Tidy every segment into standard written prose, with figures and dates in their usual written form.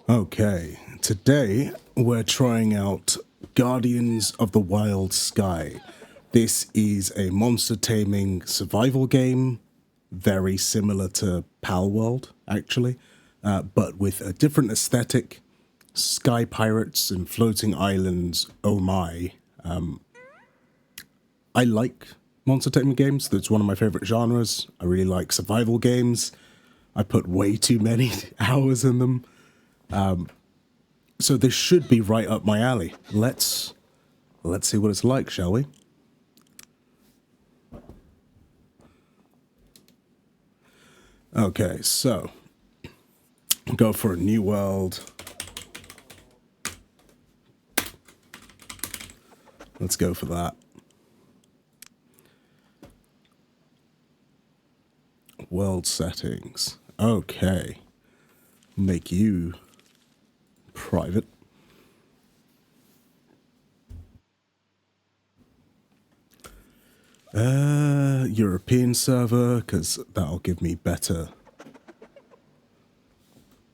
Okay, today we're trying out Guardians of the Wild Sky. This is a monster taming survival game, very similar to Palworld, actually, but with a different aesthetic. Sky pirates and floating islands, oh my. I like monster taming games, that's one of my favorite genres. I really like survival games. I put way too many hours in them. So this should be right up my alley. Let's see what it's like, shall we? Okay, so go for a new world. Let's go for that. World settings. Okay. Make you private. European server, because that'll give me better...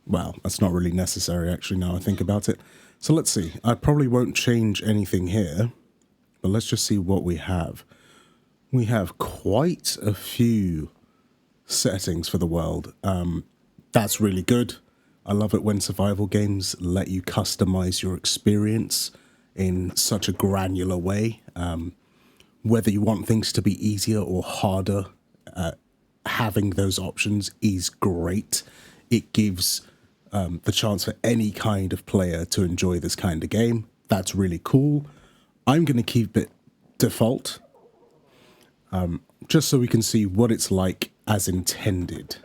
Well, that's not really necessary, actually, now I think about it. So let's see. I probably won't change anything here, but let's just see what we have. We have quite a few settings for the world. That's really good. I love it when survival games let you customize your experience in such a granular way. Whether you want things to be easier or harder, having those options is great. It gives the chance for any kind of player to enjoy this kind of game. That's really cool. I'm going to keep it default, just so we can see what it's like as intended.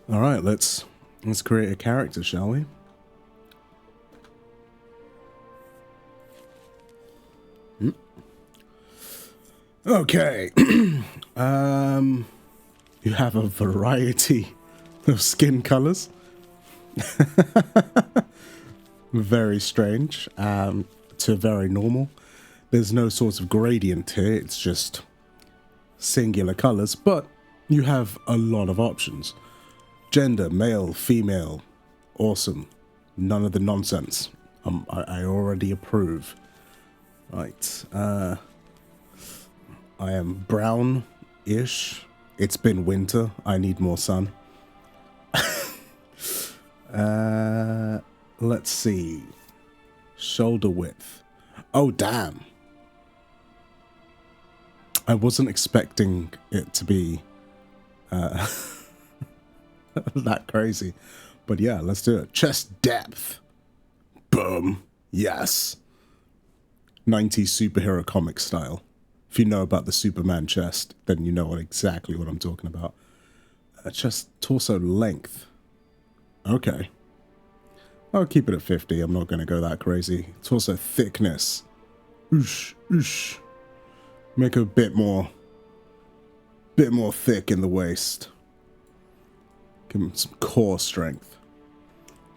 All right, let's create a character, shall we? Okay. You have a variety of skin colors. Very strange, to very normal. There's no sort of gradient here, it's just singular colors, but you have a lot of options. Gender, male, female, awesome. None of the nonsense. I already approve. Right, I am brown-ish. It's been winter, I need more sun. Let's see. Shoulder width. Oh, damn. I wasn't expecting it to be that crazy. But yeah, let's do it. Chest depth. Boom. Yes. 90s superhero comic style. If you know about the Superman chest, then you know exactly what I'm talking about. Chest torso length. Okay. I'll keep it at 50. I'm not going to go that crazy. Torso thickness. Oosh, oosh. Make it a bit more thick in the waist. Give him some core strength.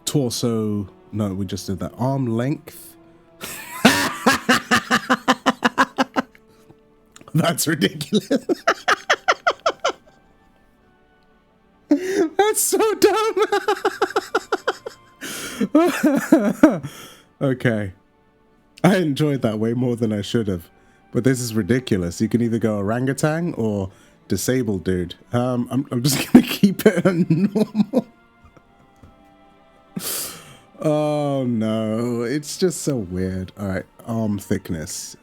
Torso, no, we just did that. Arm length. That's ridiculous. That's so dumb. Okay. I enjoyed that way more than I should have. But this is ridiculous. You can either go orangutan or disabled dude. I'm just gonna keep it a normal. Oh no, it's just so weird. Alright, arm thickness.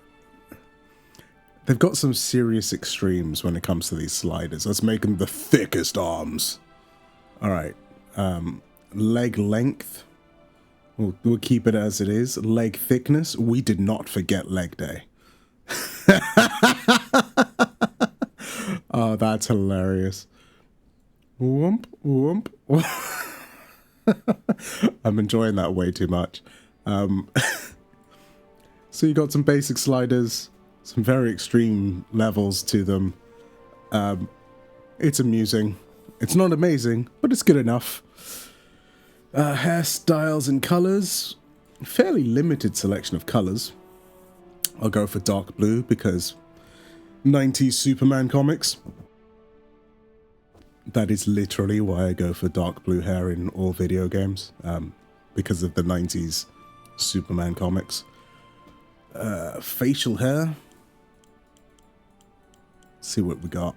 They've got some serious extremes when it comes to these sliders. Let's make them the thickest arms. Alright, leg length. We'll keep it as it is. Leg thickness. We did not forget leg day. Oh, that's hilarious. Whoomp, whoomp. I'm enjoying that way too much. So you got some basic sliders, some very extreme levels to them. It's amusing. It's not amazing, but it's good enough. Hairstyles and colors. Fairly limited selection of colors. I'll go for dark blue because 90s Superman comics. That is literally why I go for dark blue hair in all video games, because of the 90s Superman comics. Facial hair. Let's see what we got.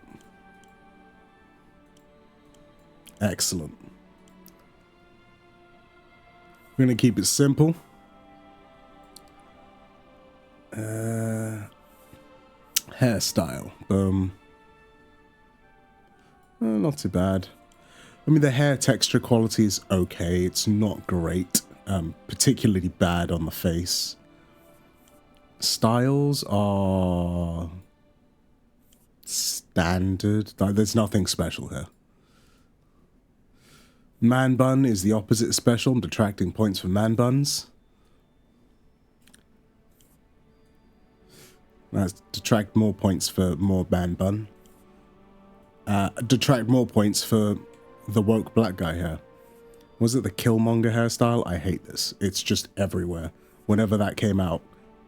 Excellent. We're going to keep it simple. Hairstyle. Not too bad. I mean, the hair texture quality is okay. It's not great. Particularly bad on the face. Styles are standard. There's nothing special here. Man bun is the opposite of special. I'm detracting points for man buns. Let's detract more points for more man bun. Detract more points for the woke black guy hair. Was it the Killmonger hairstyle? I hate this. It's just everywhere. Whenever that came out,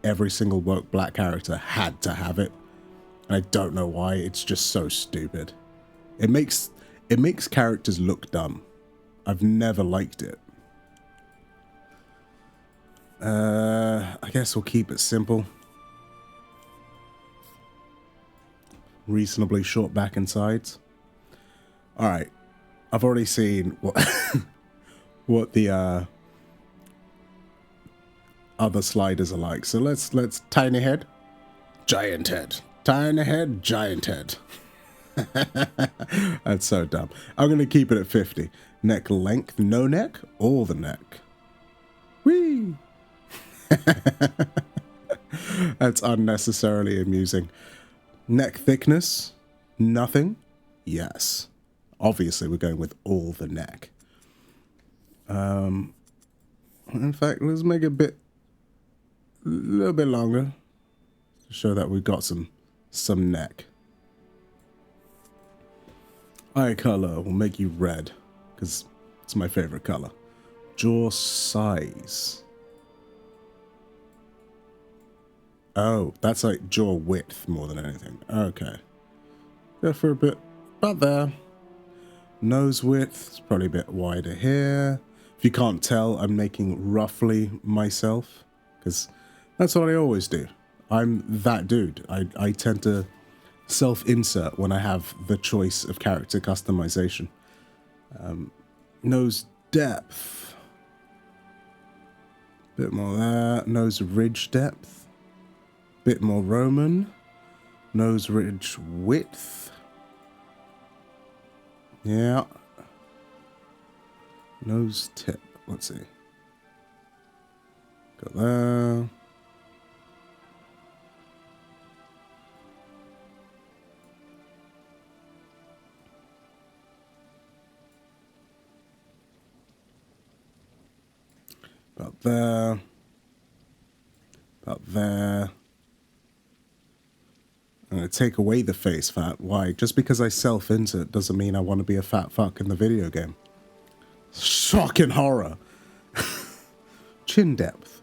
every single woke black character had to have it. And I don't know why. It's just so stupid. It makes characters look dumb. I've never liked it. I guess we'll keep it simple. Reasonably short back and sides. Alright. I've already seen what the other sliders are like. So let's tiny head, giant head. Tiny head, giant head. That's so dumb. I'm going to keep it at 50. Neck length, no neck, all the neck. Whee! That's unnecessarily amusing. Neck thickness, nothing. Yes. Obviously, we're going with all the neck. In fact, let's make it a little bit longer to show that we've got some neck. Eye color will make you red because it's my favorite color. Jaw size. Oh, that's like jaw width more than anything. Okay. Go for a bit about there. Nose width is probably a bit wider here. If you can't tell, I'm making roughly myself because that's what I always do. I'm that dude. I tend to self-insert when I have the choice of character customization. Nose depth. Bit more there. Nose ridge depth. Bit more Roman. Nose ridge width. Yeah. Nose tip. Let's see. Got there. About there. About there. I'm going to take away the face fat. Why? Just because I self-insert doesn't mean I want to be a fat fuck in the video game. Shocking horror. Chin depth.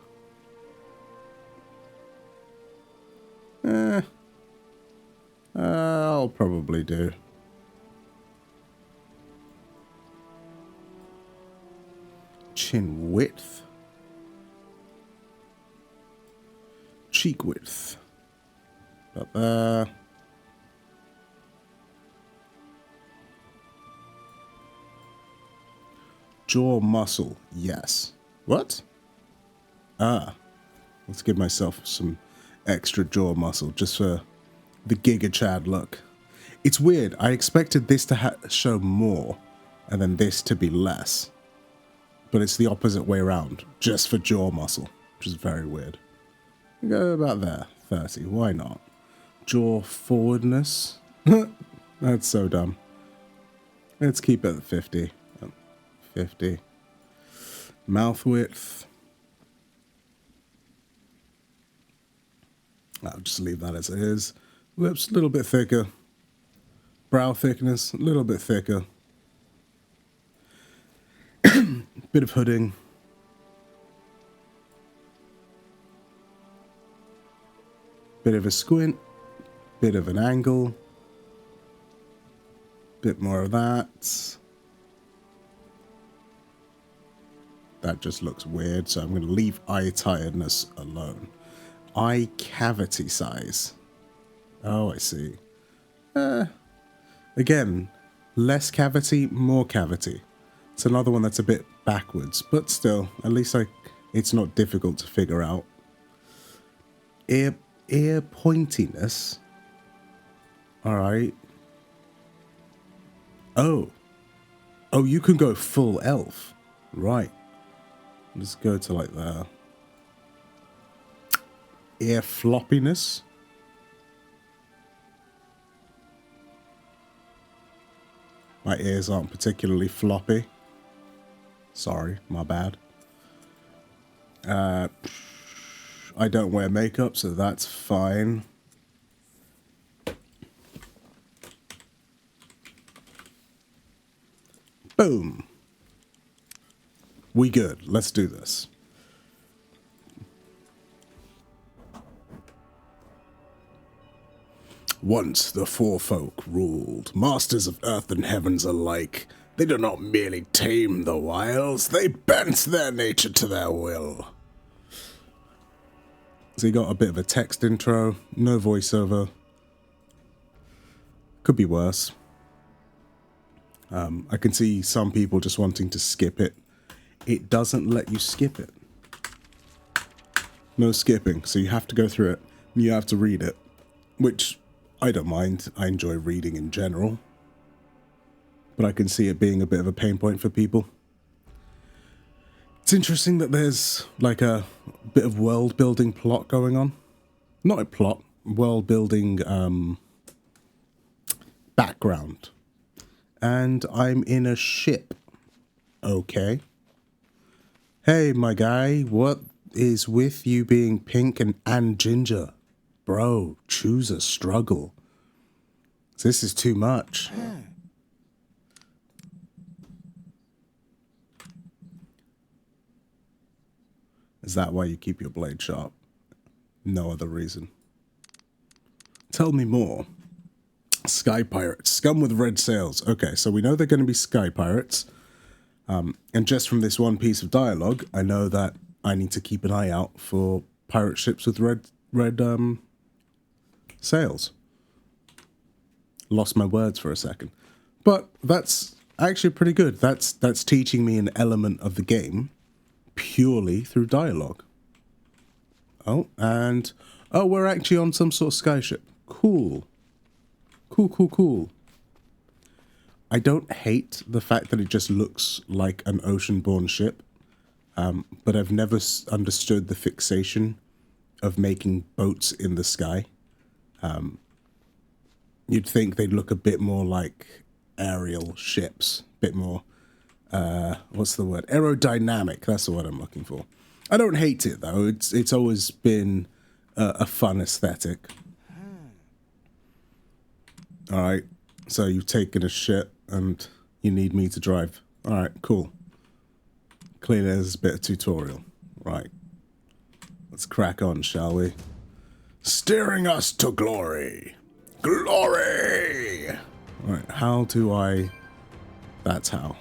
I'll probably do. Chin width. Cheek width. About there. Jaw muscle, yes. What? Ah. Let's give myself some extra jaw muscle just for the Giga Chad look. It's weird. I expected this to show more and then this to be less. But it's the opposite way around, just for jaw muscle, which is very weird. Go about there, 30. Why not? Jaw forwardness. That's so dumb. Let's keep it at 50. 50. Mouth width. I'll just leave that as it is. Lips a little bit thicker. Brow thickness a little bit thicker. Bit of hooding. Bit of a squint, bit of an angle, bit more of that. That just looks weird, so I'm going to leave eye tiredness alone. Eye cavity size. Oh, I see. Again, less cavity, more cavity. It's another one that's a bit backwards, but still, at least it's not difficult to figure out. Ear pointiness. Alright. Oh, you can go full elf. Right. Let's go to like the ear floppiness. My ears aren't particularly floppy. Sorry, my bad. I don't wear makeup, so that's fine. Boom. We good. Let's do this. Once the four folk ruled, masters of earth and heavens alike. They did not merely tame the wilds, they bent their nature to their will. So you got a bit of a text intro, no voiceover. Could be worse. I can see some people just wanting to skip it. It doesn't let you skip it. No skipping, so you have to go through it. You have to read it, which I don't mind. I enjoy reading in general. But I can see it being a bit of a pain point for people. It's interesting that there's like a bit of world building plot going on. Not a plot, world building background. And I'm in a ship. Okay. Hey, my guy, what is with you being pink and ginger? Bro, choose a struggle. This is too much. Is that why you keep your blade sharp? No other reason. Tell me more. Sky pirates. Scum with red sails. Okay, so we know they're going to be sky pirates. And just from this one piece of dialogue, I know that I need to keep an eye out for pirate ships with red sails. Lost my words for a second. But that's actually pretty good. That's teaching me an element of the game purely through dialogue. Oh, and we're actually on some sort of skyship. Cool. Cool. I don't hate the fact that it just looks like an ocean-borne ship, but I've never understood the fixation of making boats in the sky. You'd think they'd look a bit more like aerial ships, a bit more, what's the word? Aerodynamic, that's the word I'm looking for. I don't hate it, though. It's always been a fun aesthetic. All right, so you've taken a ship and you need me to drive. All right, cool. Clearly there's a bit of tutorial. Right, let's crack on, shall we? Steering us to glory. Glory! All right, how do I... That's how.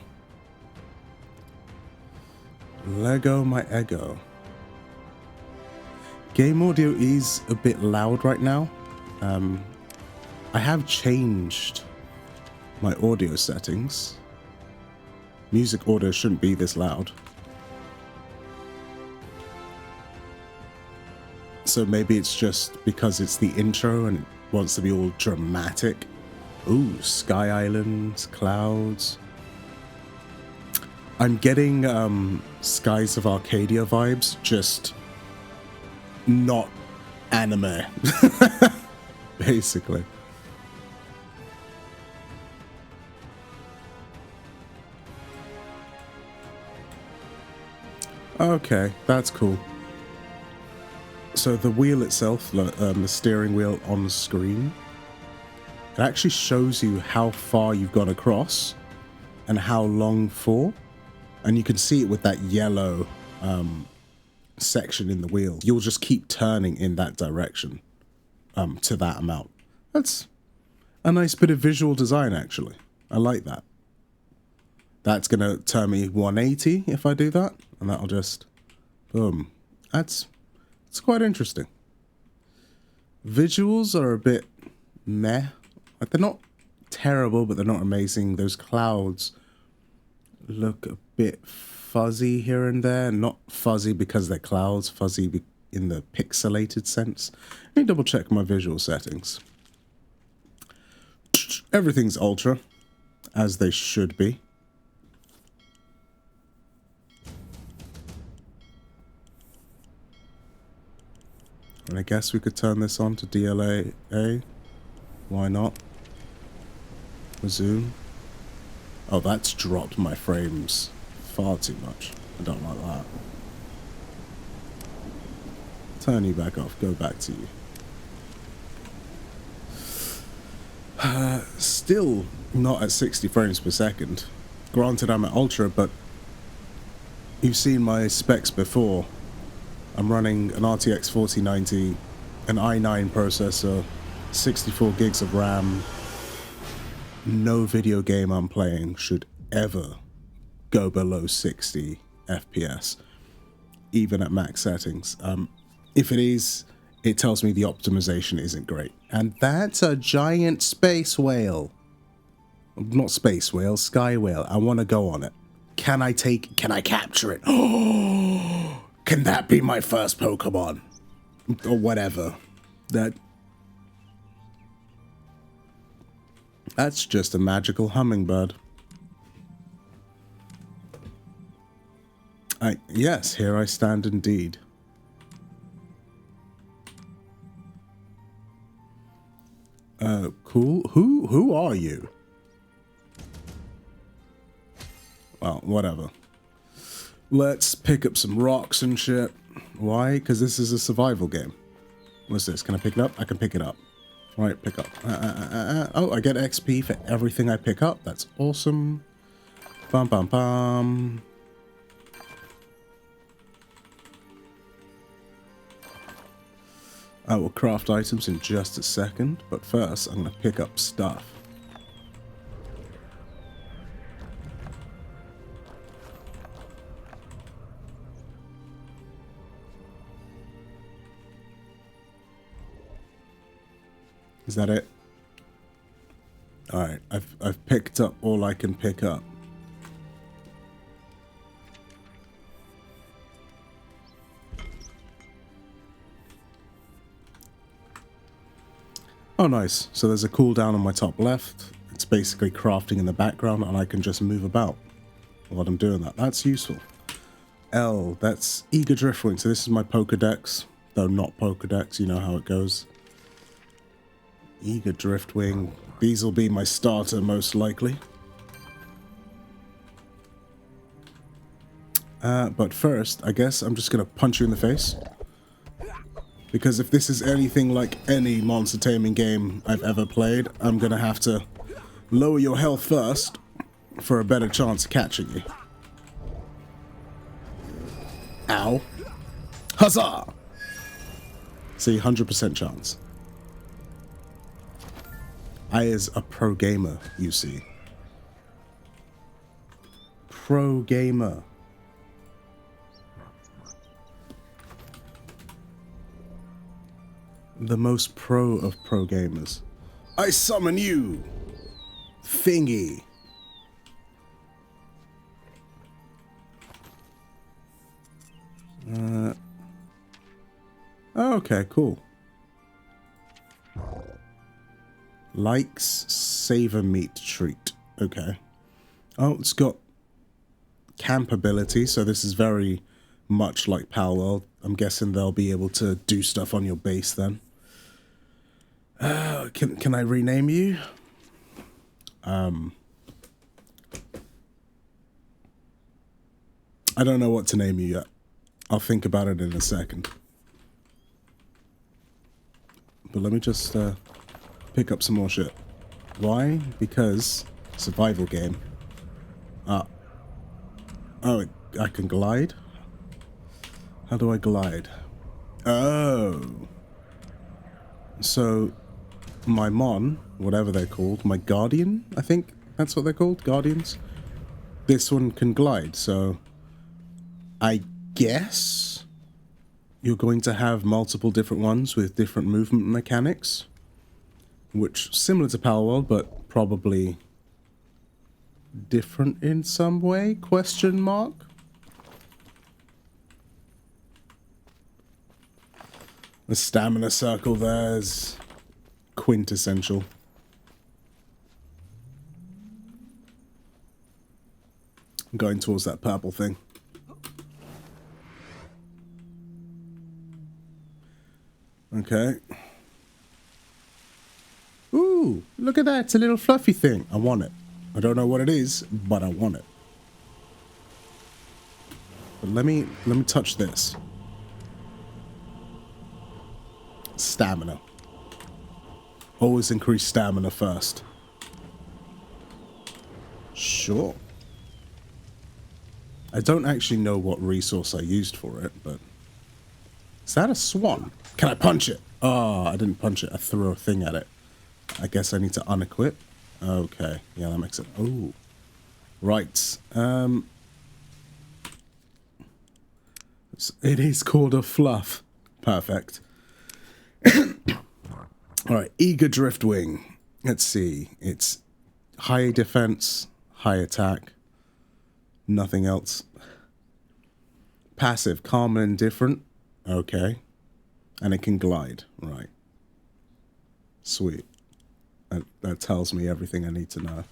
Lego my ego. Game audio is a bit loud right now. I have changed my audio settings. Music audio shouldn't be this loud. So maybe it's just because it's the intro and it wants to be all dramatic. Ooh, sky islands, clouds. I'm getting Skies of Arcadia vibes, just not anime. Basically. Okay, that's cool. So the wheel itself, the steering wheel on screen, it actually shows you how far you've gone across and how long for. And you can see it with that yellow section in the wheel. You'll just keep turning in that direction. to that amount. That's a nice bit of visual design, actually. I like that. That's going to turn me 180 if I do that, and that'll just, boom. It's quite interesting. Visuals are a bit meh. Like, they're not terrible, but they're not amazing. Those clouds look a bit fuzzy here and there. Not fuzzy because they're clouds, fuzzy in the pixelated sense. Let me double check my visual settings. Everything's ultra, as they should be. And I guess we could turn this on to DLA. Why not? Resume. Oh, that's dropped my frames far too much. I don't like that. Turn you back off. Go back to you. Still not at 60 frames per second. Granted, I'm at ultra, but you've seen my specs before. I'm running an RTX 4090, an i9 processor, 64 gigs of RAM. No video game I'm playing should ever go below 60 FPS, even at max settings. If it is, it tells me the optimization isn't great. And that's a giant space whale. Not space whale, sky whale. I want to go on it. Can I capture it? Oh, can that be my first Pokemon? Or whatever. That's just a magical hummingbird. Yes, here I stand indeed. Cool. Who are you? Well, whatever. Let's pick up some rocks and shit. Why? Because this is a survival game. What's this? Can I pick it up? I can pick it up. Right, pick up. Oh, I get XP for everything I pick up. That's awesome. Bum, bum, bum. I will craft items in just a second, but first I'm going to pick up stuff. Is that it? Alright, I've picked up all I can pick up. Oh, nice. So there's a cooldown on my top left. It's basically crafting in the background, and I can just move about while I'm doing that. That's useful. L, that's Eager Driftwing. So this is my Pokedex, though not Pokedex. You know how it goes. Eager Driftwing. These will be my starter, most likely. But first, I guess I'm just going to punch you in the face. Because if this is anything like any monster taming game I've ever played, I'm going to have to lower your health first for a better chance of catching you. Ow. Huzzah! See, 100% chance. I is a pro gamer, you see. Pro gamer. The most pro of pro gamers. I summon you, thingy. Okay, cool. Likes savor meat treat. Okay. Oh, it's got camp ability, so this is very much like Palworld. I'm guessing they'll be able to do stuff on your base then. Can I rename you? I don't know what to name you yet. I'll think about it in a second. But let me just pick up some more shit. Why? Because survival game. Oh, I can glide? How do I glide? Oh. So my Mon, whatever they're called, my Guardian, I think that's what they're called, Guardians. This one can glide, so I guess you're going to have multiple different ones with different movement mechanics, which similar to Palworld, but probably different in some way, question mark? The stamina circle there is quintessential. I'm going towards that purple thing. Okay. Ooh, look at that. It's a little fluffy thing. I want it. I don't know what it is, but I want it. But let me touch this. Stamina. Always increase stamina first. Sure. I don't actually know what resource I used for it, but... Is that a swan? Can I punch it? Oh, I didn't punch it. I threw a thing at it. I guess I need to unequip. Okay. Yeah, that makes it... Oh. Right. It is called a fluff. Perfect. Alright, Eager Driftwing. Let's see. It's high defense, high attack. Nothing else. Passive, calm and indifferent. Okay. And it can glide. Right. Sweet. That tells me everything I need to know.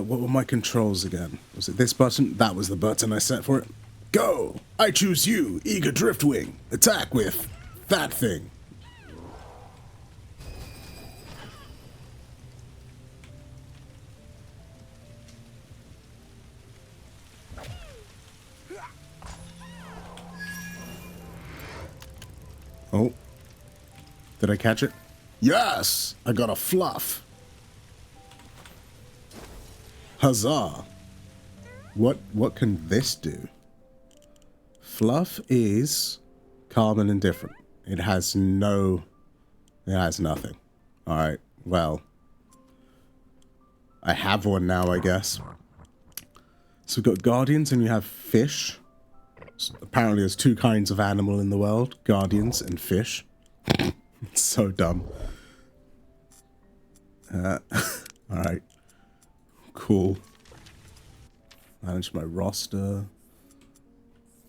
What were my controls again? Was it this button? That was the button I set for it. Go! I choose you, Eager Driftwing. Attack with that thing. Oh. Did I catch it? Yes! I got a fluff. Huzzah. What can this do? Fluff is calm and indifferent. It has nothing. Alright, well. I have one now, I guess. So we've got guardians and you have fish. So apparently there's two kinds of animal in the world. Guardians and fish. It's so dumb. Alright. Cool. Manage my roster.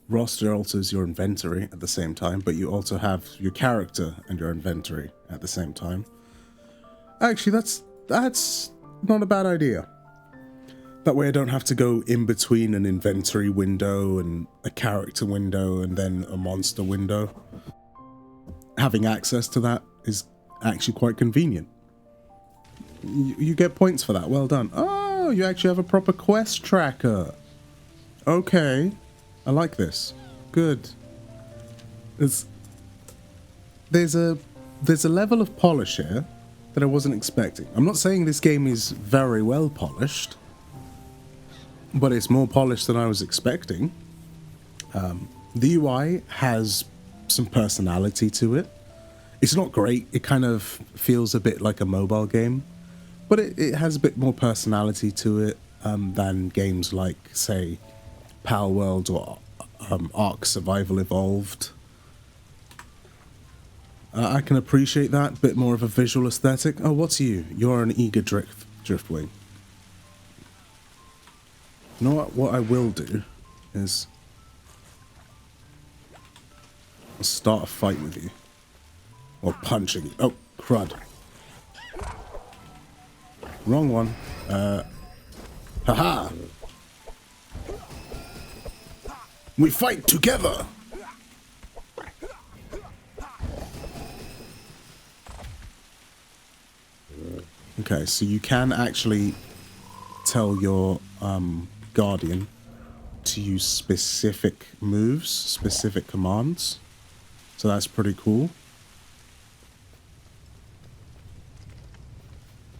Roster alters your inventory at the same time, but you also have your character and your inventory at the same time. Actually, that's not a bad idea. That way I don't have to go in between an inventory window and a character window and then a monster window. Having access to that is actually quite convenient. You get points for that. Well done. Oh, you actually have a proper quest tracker. Okay. I like this. Good. There's a level of polish here that I wasn't expecting. I'm not saying this game is very well polished, but it's more polished than I was expecting. The UI has some personality to it. It's not great. It kind of feels a bit like a mobile game, but it has a bit more personality to it than games like, say, Palworld or Ark Survival Evolved. I can appreciate that, bit more of a visual aesthetic. Oh, what's you? You're an Eager Driftwing. You know what I will do is I'll start a fight with you. Or punching you. Oh, crud. Wrong one. Haha! We fight together! Okay, so you can actually tell your Guardian to use specific moves, specific commands. So that's pretty cool.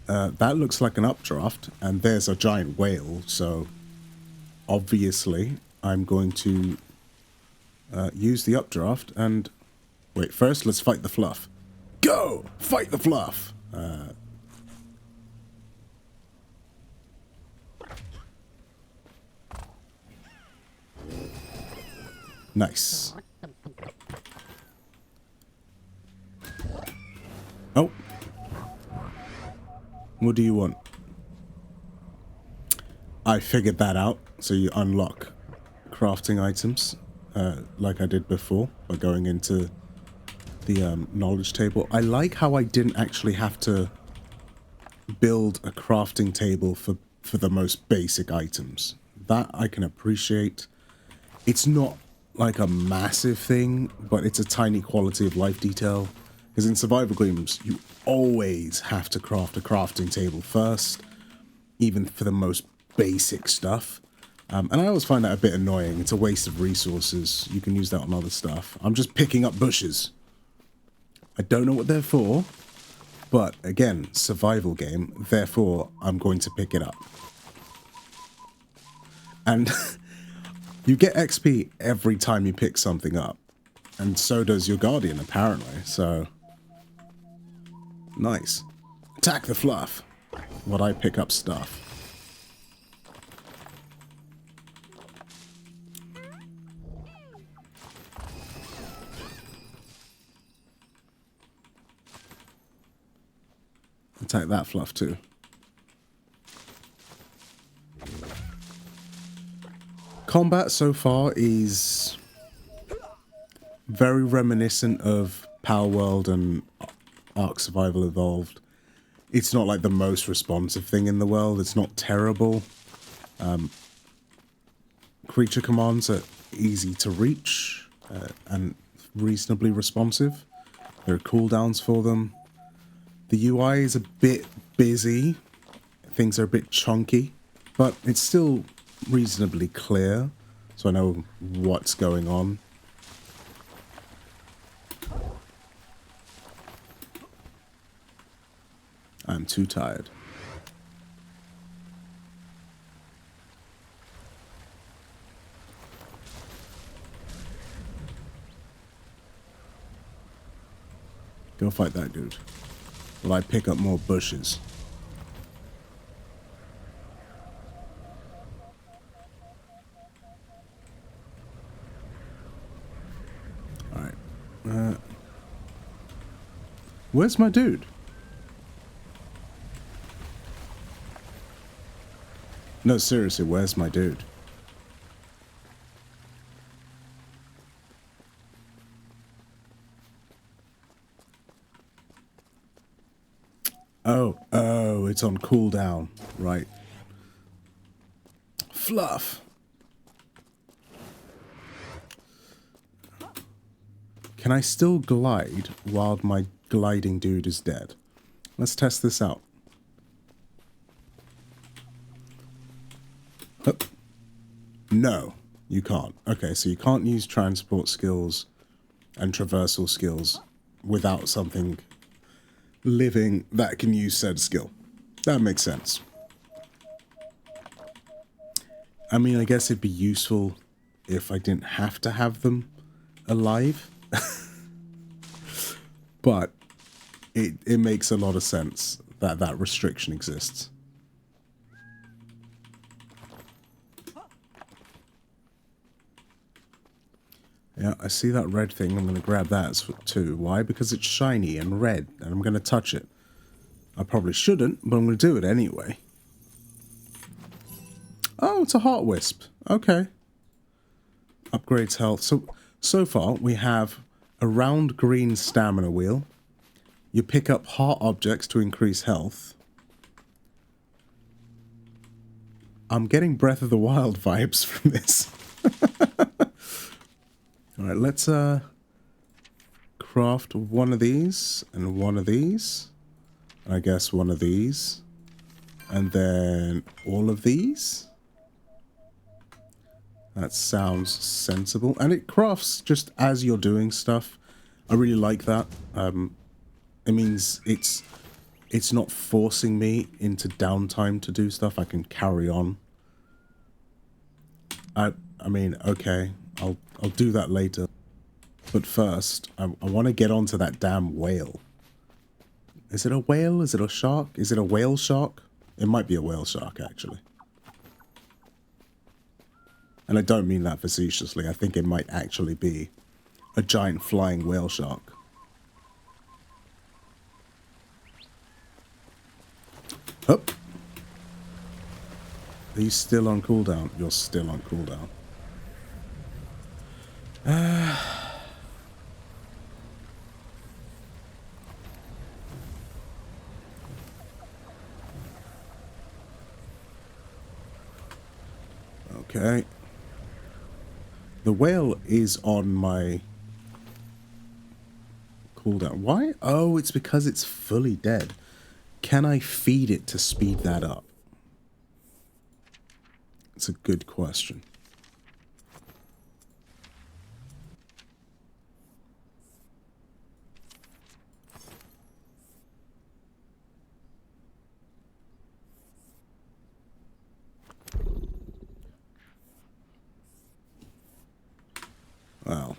That looks like an updraft, and there's a giant whale, so obviously I'm going to use the updraft and... Wait, first let's fight the fluff. Go! Fight the fluff! Nice. Oh. What do you want? I figured that out. So you unlock crafting items, like I did before, by going into the knowledge table. I like how I didn't actually have to build a crafting table for the most basic items. That I can appreciate. It's not like a massive thing, but it's a tiny quality of life detail. Because in survival games, you always have to craft a crafting table first, even for the most basic stuff. And I always find that a bit annoying. It's a waste of resources. You can use that on other stuff. I'm just picking up bushes. I don't know what they're for, but again, survival game, therefore I'm going to pick it up. And you get XP every time you pick something up. And so does your guardian, apparently. So, nice. Attack the fluff. While I pick up stuff. Attack that fluff too. Combat so far is very reminiscent of Palworld and Ark Survival Evolved. It's not like the most responsive thing in the world. It's not terrible. Creature commands are easy to reach and reasonably responsive. There are cooldowns for them. The UI is a bit busy. Things are a bit chunky, but it's still reasonably clear, so I know what's going on. I'm too tired. Go fight that dude. Will I pick up more bushes? Alright. Where's my dude? No, seriously, where's my dude? Oh, it's on cooldown. Right. Fluff. Can I still glide while my gliding dude is dead? Let's test this out. Hup. No, you can't. Okay, so you can't use transport skills and traversal skills without something living that can use said skill. That makes sense. I mean, I guess it'd be useful if I didn't have to have them alive. But it makes a lot of sense that that restriction exists. Yeah, I see that red thing. I'm going to grab that too. Why? Because it's shiny and red, and I'm going to touch it. I probably shouldn't, but I'm going to do it anyway. Oh, it's a heart wisp. Okay. Upgrades health. So far, we have a round green stamina wheel. You pick up heart objects to increase health. I'm getting Breath of the Wild vibes from this. Alright, let's craft one of these and one of these. And I guess one of these. And then all of these. That sounds sensible. And it crafts just as you're doing stuff. I really like that. It means it's not forcing me into downtime to do stuff. I can carry on. I mean, okay. I'll do that later. But first, I want to get onto that damn whale. Is it a whale? Is it a shark? Is it a whale shark? It might be a whale shark, actually. And I don't mean that facetiously. I think it might actually be a giant flying whale shark. Hup. Are you still on cooldown? You're still on cooldown. Okay. The whale is on my cooldown. Why? Oh, it's because it's fully dead. Can I feed it to speed that up? It's a good question. Well,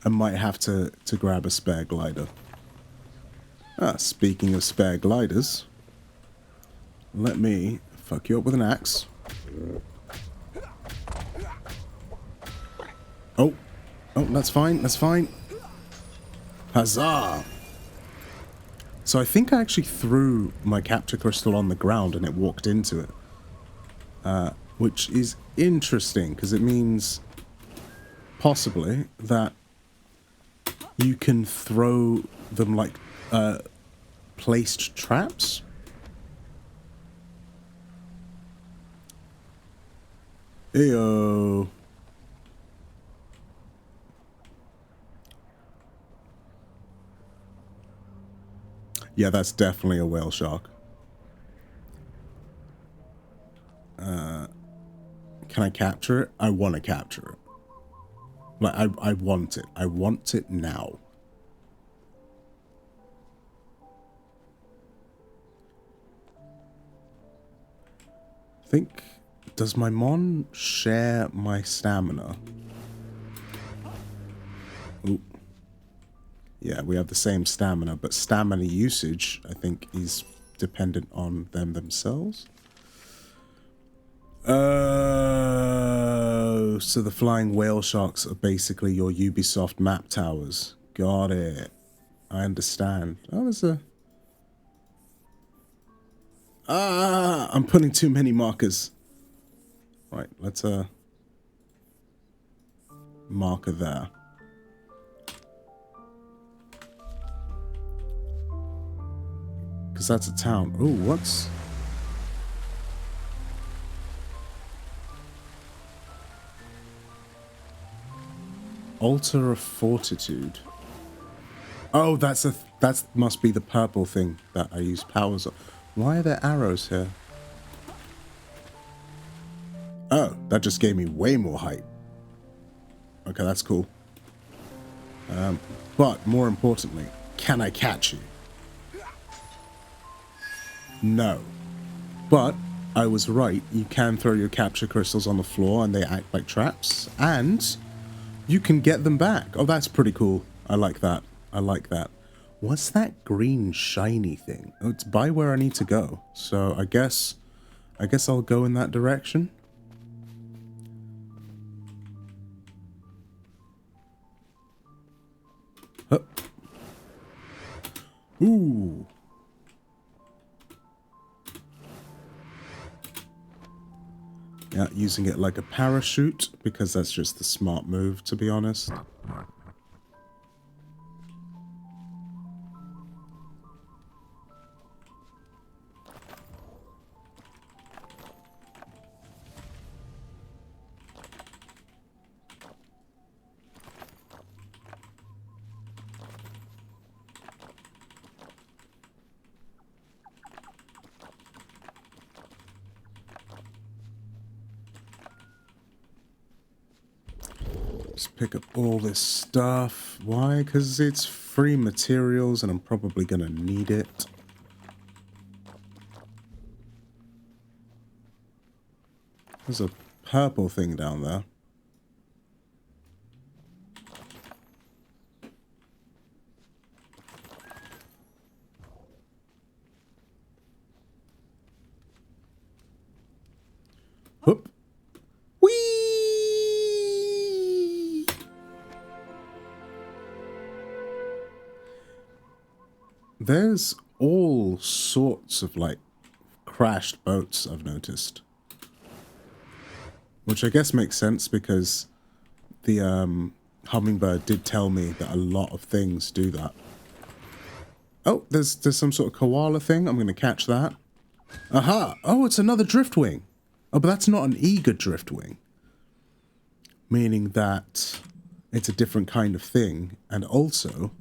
I might have to grab a spare glider. Ah, speaking of spare gliders, let me fuck you up with an axe. Oh, that's fine, that's fine. Huzzah! So I think I actually threw my capture crystal on the ground and it walked into it. Which is interesting, because it means possibly that you can throw them like placed traps. Eyo. Yeah, that's definitely a whale shark. Can I capture it? I want to capture it. Like, I want it. I want it now. I think... Does my mon share my stamina? Ooh. Yeah, we have the same stamina, but stamina usage, I think, is dependent on them themselves. Oh, so the flying whale sharks are basically your Ubisoft map towers. Got it. I understand. Oh, there's a... Ah, I'm putting too many markers. Right, let's marker there. Because that's a town. Ooh, what's... Altar of Fortitude. Oh, that must be the purple thing that I use powers on. Why are there arrows here? Oh, that just gave me way more height. Okay, that's cool. But more importantly, can I catch you? No. But I was right. You can throw your capture crystals on the floor and they act like traps. And you can get them back. Oh, that's pretty cool. I like that. I like that. What's that green shiny thing? Oh, it's by where I need to go. So I guess I'll go in that direction. Hup. Ooh. Yeah, using it like a parachute, because that's just the smart move, to be honest. Just pick up all this stuff. Why? Because it's free materials and I'm probably going to need it. There's a purple thing down there. There's all sorts of, like, crashed boats, I've noticed. Which I guess makes sense because the hummingbird did tell me that a lot of things do that. Oh, there's some sort of koala thing. I'm going to catch that. Aha! Oh, it's another driftwing. Oh, but that's not an eager driftwing. Meaning that it's a different kind of thing. And also,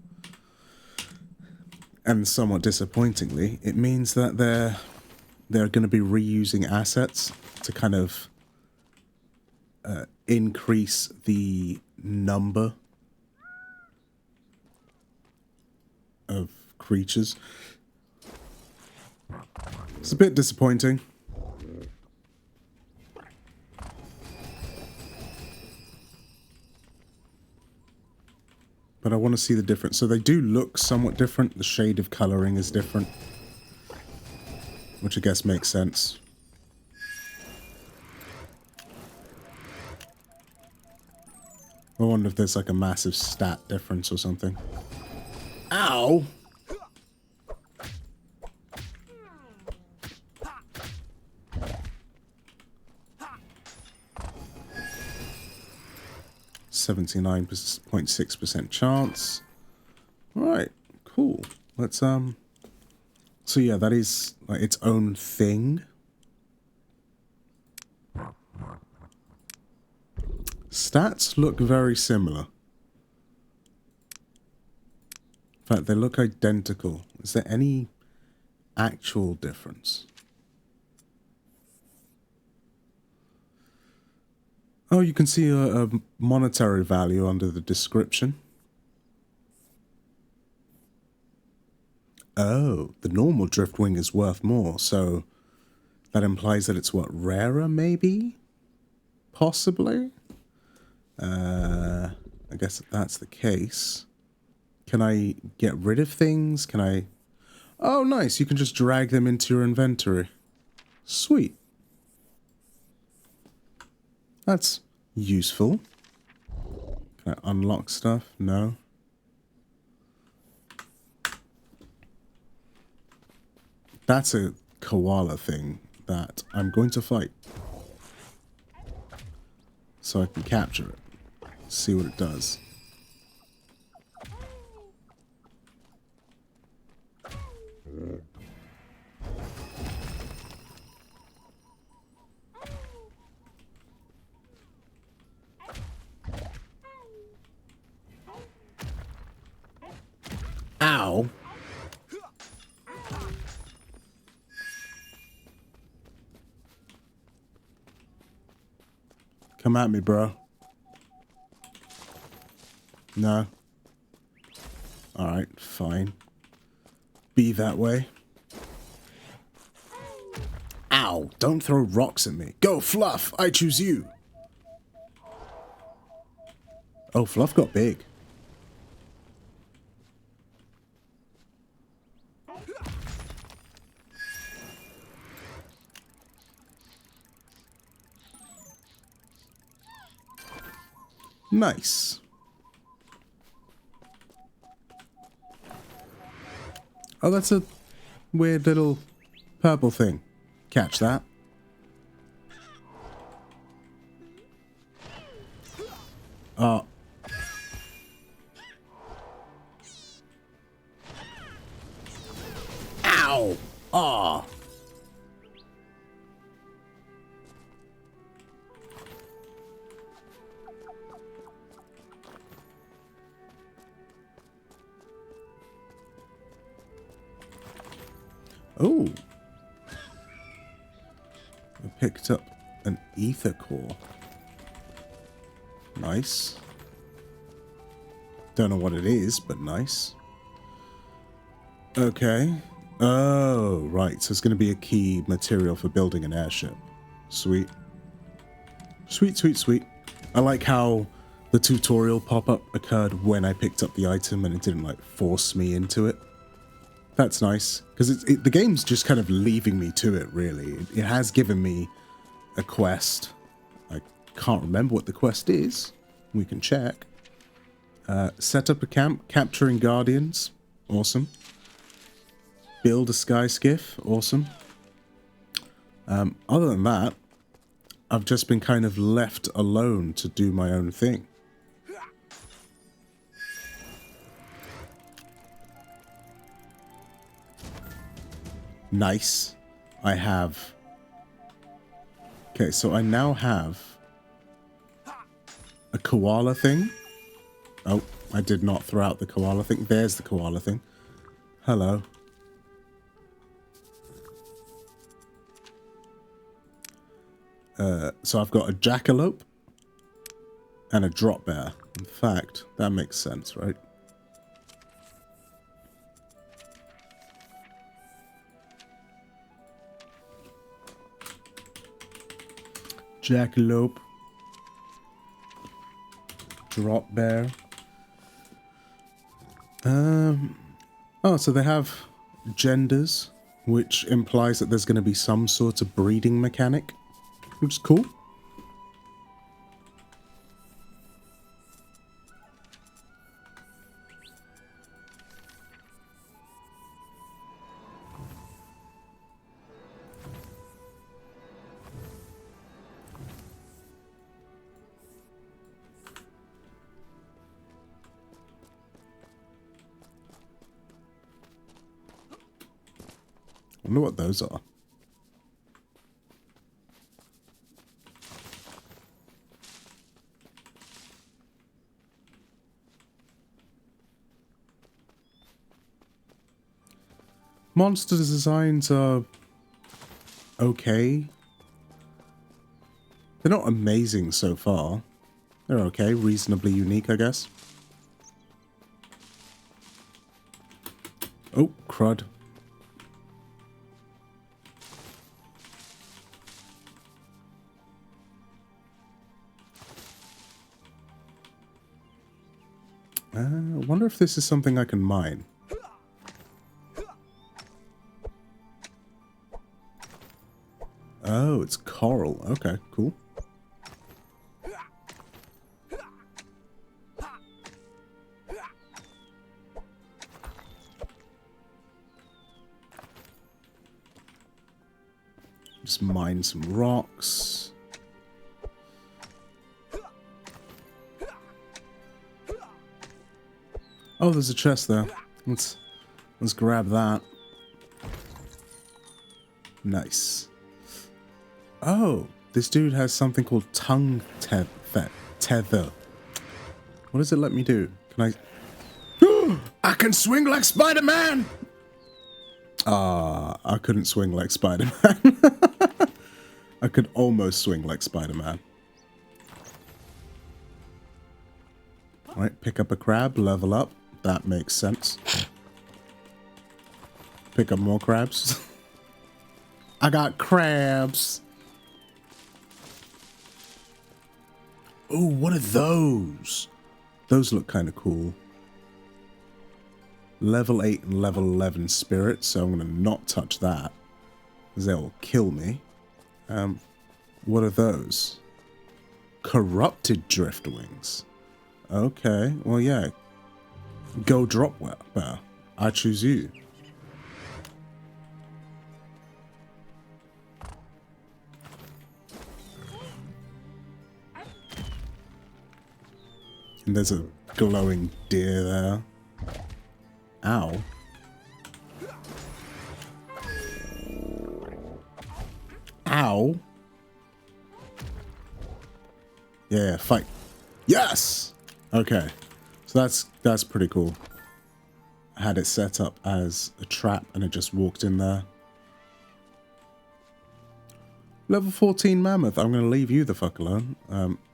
and somewhat disappointingly, it means that they're going to be reusing assets to kind of increase the number of creatures. It's a bit disappointing. But I want to see the difference. So they do look somewhat different. The shade of coloring is different. Which I guess makes sense. I wonder if there's like a massive stat difference or something. Ow! .6% chance. Alright, cool. Let's so yeah, that is like its own thing. Stats look very similar. In fact, they look identical. Is there any actual difference? Oh, you can see a monetary value under the description. Oh, the normal driftwing is worth more, so that implies that it's what, rarer maybe? Possibly? I guess if that's the case. Can I get rid of things? Can I... Oh, nice. You can just drag them into your inventory. Sweet. That's useful. Can I unlock stuff? No. That's a koala thing that I'm going to fight. So I can capture it. See what it does. Ow! Come at me, bro. No. Alright, fine. Be that way. Ow! Don't throw rocks at me. Go, Fluff! I choose you! Oh, Fluff got big. Nice. Oh, that's a weird little purple thing. Catch that. Oh. Ow! Oh. Oh. I picked up an ether core. Nice. Don't know what it is, but nice. Okay. Oh, right. So it's going to be a key material for building an airship. Sweet. Sweet, sweet, sweet. I like how the tutorial pop-up occurred when I picked up the item and it didn't, like, force me into it. That's nice. Because the game's just kind of leaving me to it, really. It has given me a quest. I can't remember what the quest is. We can check. Set up a camp, capturing guardians. Awesome. build a sky skiff. Awesome. Other than that, I've just been kind of left alone to do my own thing. Nice. I have... Okay, so I now have a koala thing. Oh, I did not throw out the koala thing. There's the koala thing. Hello. So I've got a jackalope and a drop bear. In fact, that makes sense, right? Jackalope. Drop bear. Oh, so they have genders, which implies that there's going to be some sort of breeding mechanic, which is cool. I wonder what those are. Monster designs are okay. They're not amazing so far. They're okay, reasonably unique, I guess. Oh, crud. I wonder if this is something I can mine. Oh, it's coral. Okay, cool. Just mine some rocks. Oh, there's a chest there. Let's grab that. Nice. Oh, this dude has something called tongue tether. What does it let me do? Can I... I can swing like Spider-Man! Ah, I couldn't swing like Spider-Man. I could almost swing like Spider-Man. Alright, pick up a crab, level up. That makes sense. Pick up more crabs. I got crabs. Oh, what are those? Those look kind of cool. Level 8 and level 11 spirits, so I'm going to not touch that, because they'll kill me. What are those? Corrupted driftwings. Okay, well, yeah. Go drop bear. I choose you. And there's a glowing deer there. Ow. Ow. Yeah, fight. Yes! Okay. So that's pretty cool. I had it set up as a trap and it just walked in there. Level 14 mammoth. I'm going to leave you the fuck alone.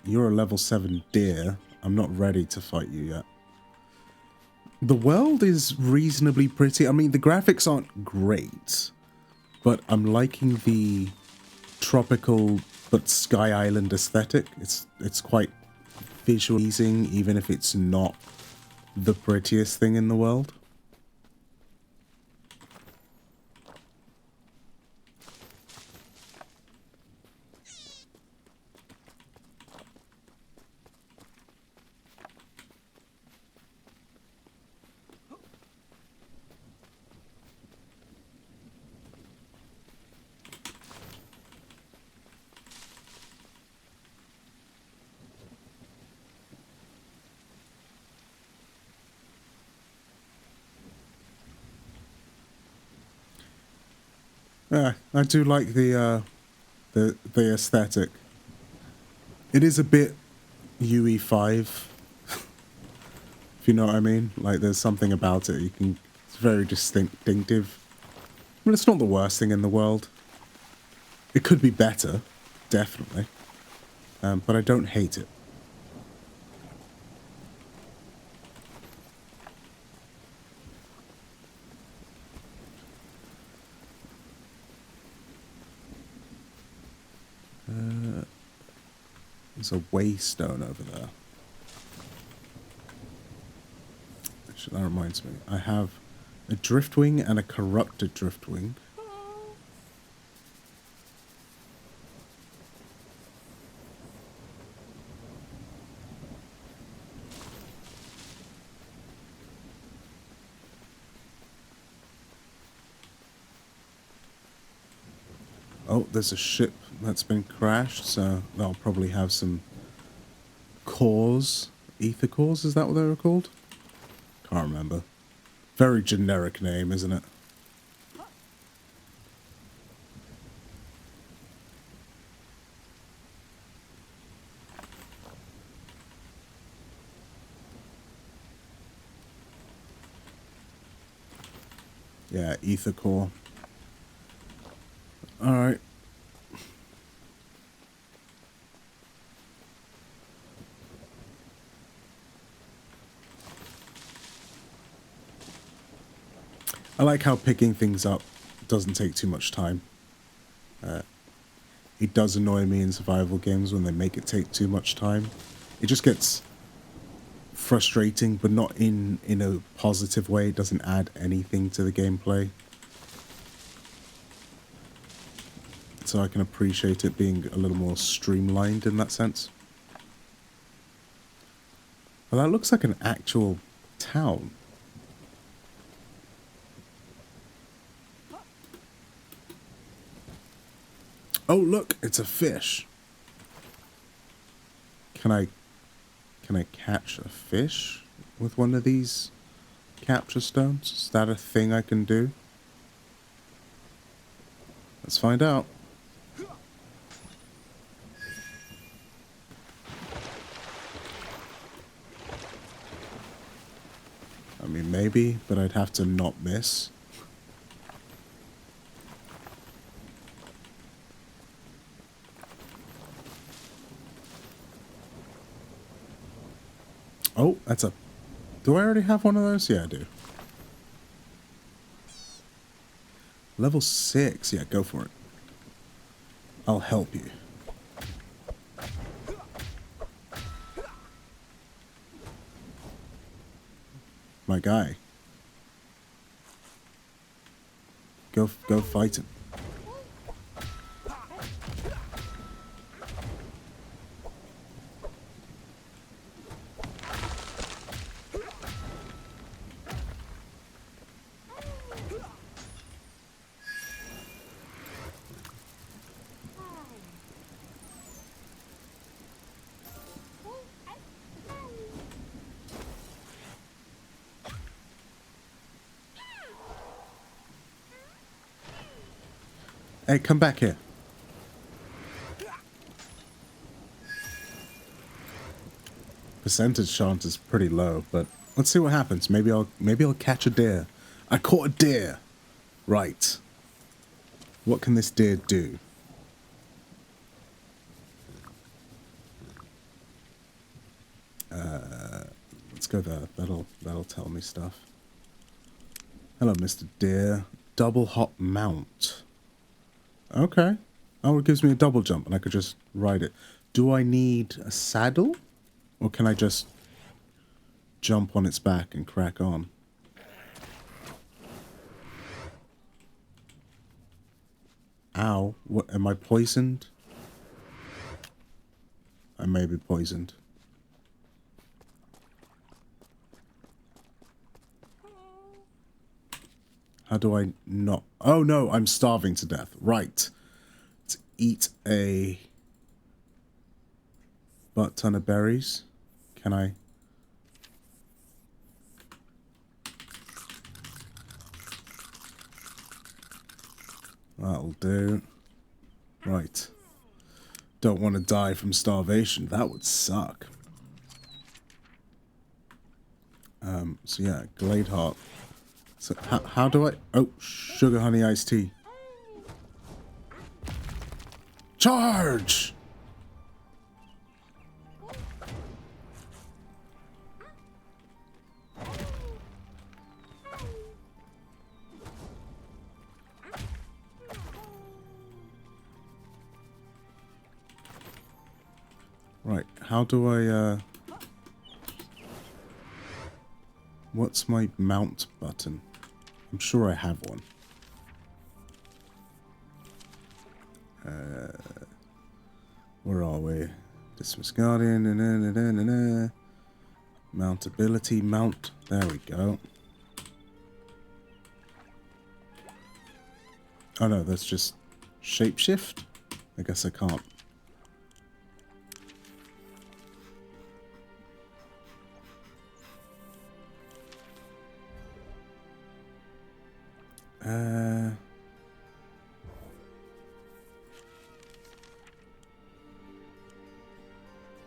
You're a level 7 deer. I'm not ready to fight you yet. The world is reasonably pretty. I mean, the graphics aren't great, but I'm liking the tropical but Sky Island aesthetic. It's quite visual pleasing, even if it's not the prettiest thing in the world. Yeah, I do like the aesthetic. It is a bit UE5, if you know what I mean. Like, there's something about it. It's very distinctive. Well, it's not the worst thing in the world. It could be better, definitely. But I don't hate it. There's a waystone over there. Actually, that reminds me. I have a driftwing and a corrupted driftwing. Oh, there's a ship that's been crashed, so that'll probably have some cores. Ether cores, is that what they were called? Can't remember. Very generic name, isn't it? Yeah, ether core. Alright. I like how picking things up doesn't take too much time. It does annoy me in survival games when they make it take too much time. It just gets frustrating, but not in a positive way. It doesn't add anything to the gameplay. So I can appreciate it being a little more streamlined in that sense. Well, that looks like an actual town. Oh, look, it's a fish. Can I catch a fish with one of these capture stones? Is that a thing I can do? Let's find out. I mean, maybe, but I'd have to not miss. Oh, that's a... Do I already have one of those? Yeah, I do. Level 6. Yeah, go for it. I'll help you. My guy. Go fight him. Hey, come back here. Percentage chance is pretty low, but let's see what happens. Maybe I'll catch a deer. I caught a deer. Right. What can this deer do? Let's go there. That'll tell me stuff. Hello, Mr. Deer. Double hop mount. Okay. Oh, it gives me a double jump and I could just ride it. Do I need a saddle? Or can I just jump on its back and crack on? Ow. What, am I poisoned? I may be poisoned. How do I not... Oh no, I'm starving to death. Right. Let's eat a butt ton of berries. Can I... That'll do. Right. Don't want to die from starvation. That would suck. So yeah, Glade Heart. So how do I... Oh, sugar honey iced tea. Charge! Right, how do I, what's my mount button? I'm sure I have one. Where are we? Dismiss Guardian, mount ability, mount, there we go. Oh no, that's just shapeshift? I guess I can't.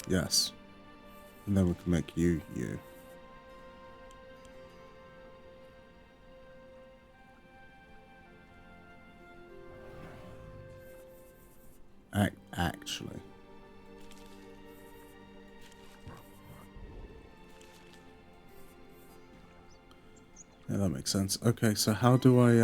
Yes. And then we can make you. Actually. Yeah, that makes sense. Okay, so how do I,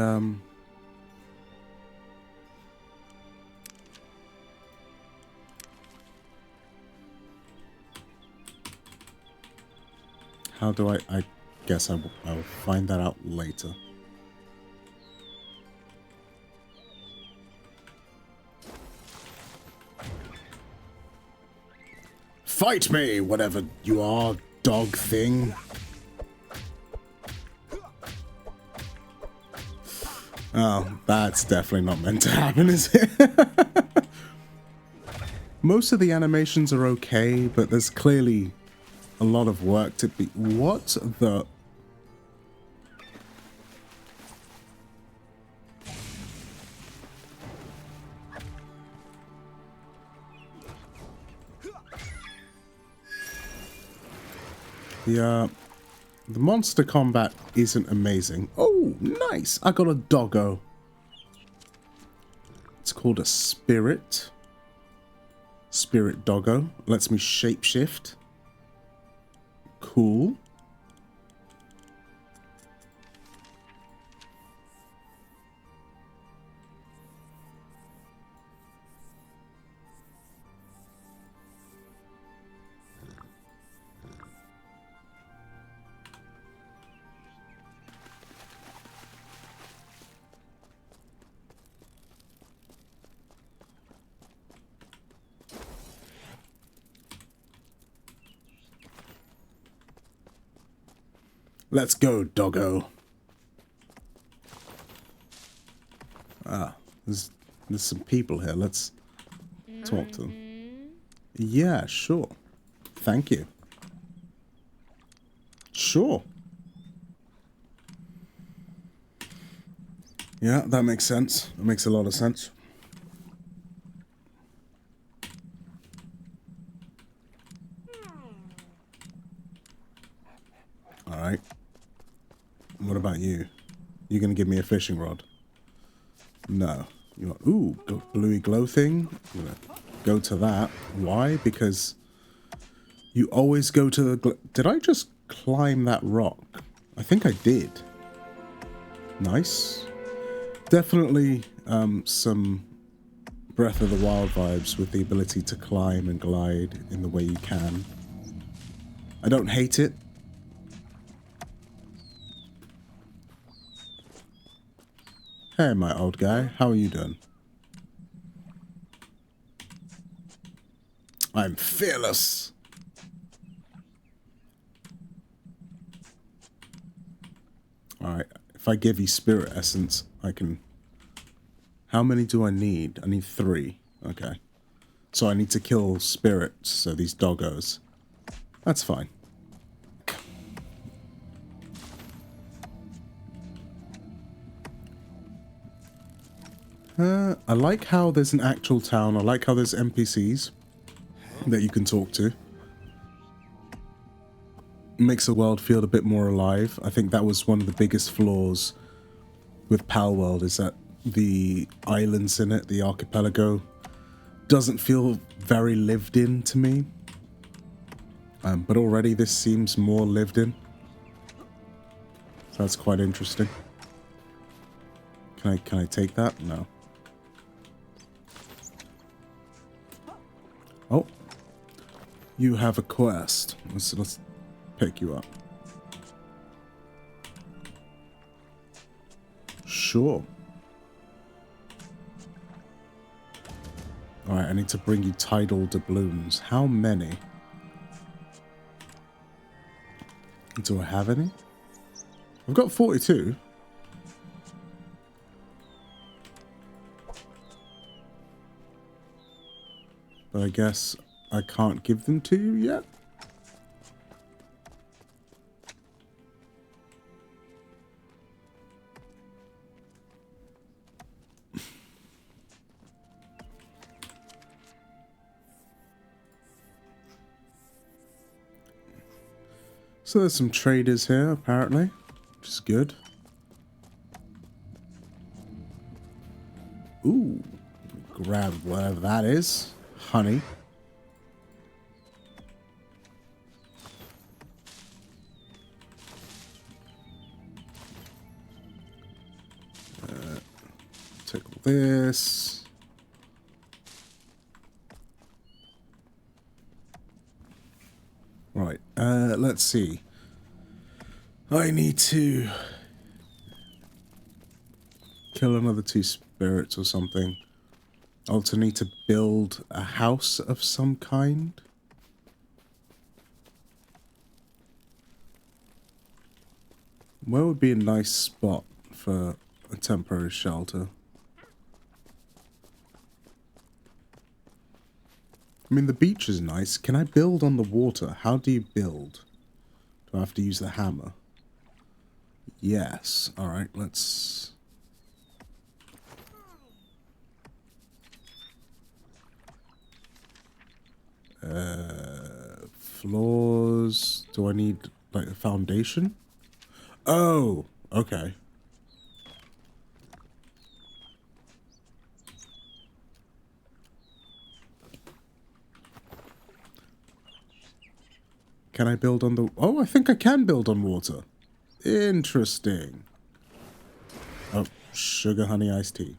how do I guess I'll find that out later. Fight me, whatever you are, dog thing. Oh, that's definitely not meant to happen, is it? Most of the animations are okay, but there's clearly a lot of work to be... What the... The monster combat isn't amazing. Oh, nice! I got a doggo. It's called a spirit. Spirit doggo. Lets me shapeshift. Cool. Let's go, doggo. Ah, there's some people here. Let's talk to them. Yeah, sure. Thank you. Sure. Yeah, that makes sense. That makes a lot of sense. Alright. What about you? You gonna give me a fishing rod? No. You want, ooh, bluey glow thing? I'm gonna go to that. Why? Because you always go to the... Did I just climb that rock? I think I did. Nice. Definitely some Breath of the Wild vibes with the ability to climb and glide in the way you can. I don't hate it. Hey, my old guy. How are you doing? I'm fearless. Alright, if I give you spirit essence, I can... How many do I need? I need 3. Okay. So I need to kill spirits, so these doggos. That's fine. I like how there's an actual town. I like how there's NPCs that you can talk to. Makes the world feel a bit more alive. I think that was one of the biggest flaws with Palworld, is that the islands in it, the archipelago, doesn't feel very lived in to me. But already this seems more lived in. So that's quite interesting. Can I take that? No. Oh. You have a quest. Let's pick you up. Sure. Alright, I need to bring you tidal doubloons. How many? Do I have any? I've got 42. But I guess I can't give them to you yet? So there's some traders here, apparently, which is good. Ooh, grab whatever that is. Honey. Take all this. Right, let's see. I need to kill another 2 spirits or something. I also need to build a house of some kind. Where would be a nice spot for a temporary shelter? I mean, the beach is nice. Can I build on the water? How do you build? Do I have to use the hammer? Yes. Alright, let's... floors... Do I need, like, a foundation? Oh! Okay. Can I build on the... Oh, I think I can build on water. Interesting. Oh, sugar honey iced tea.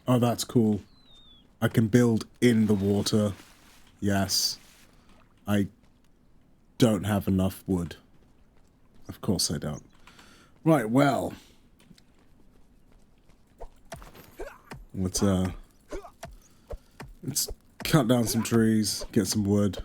Oh, that's cool. I can build in the water. Yes. I don't have enough wood. Of course I don't. Right, well. Let's cut down some trees, get some wood.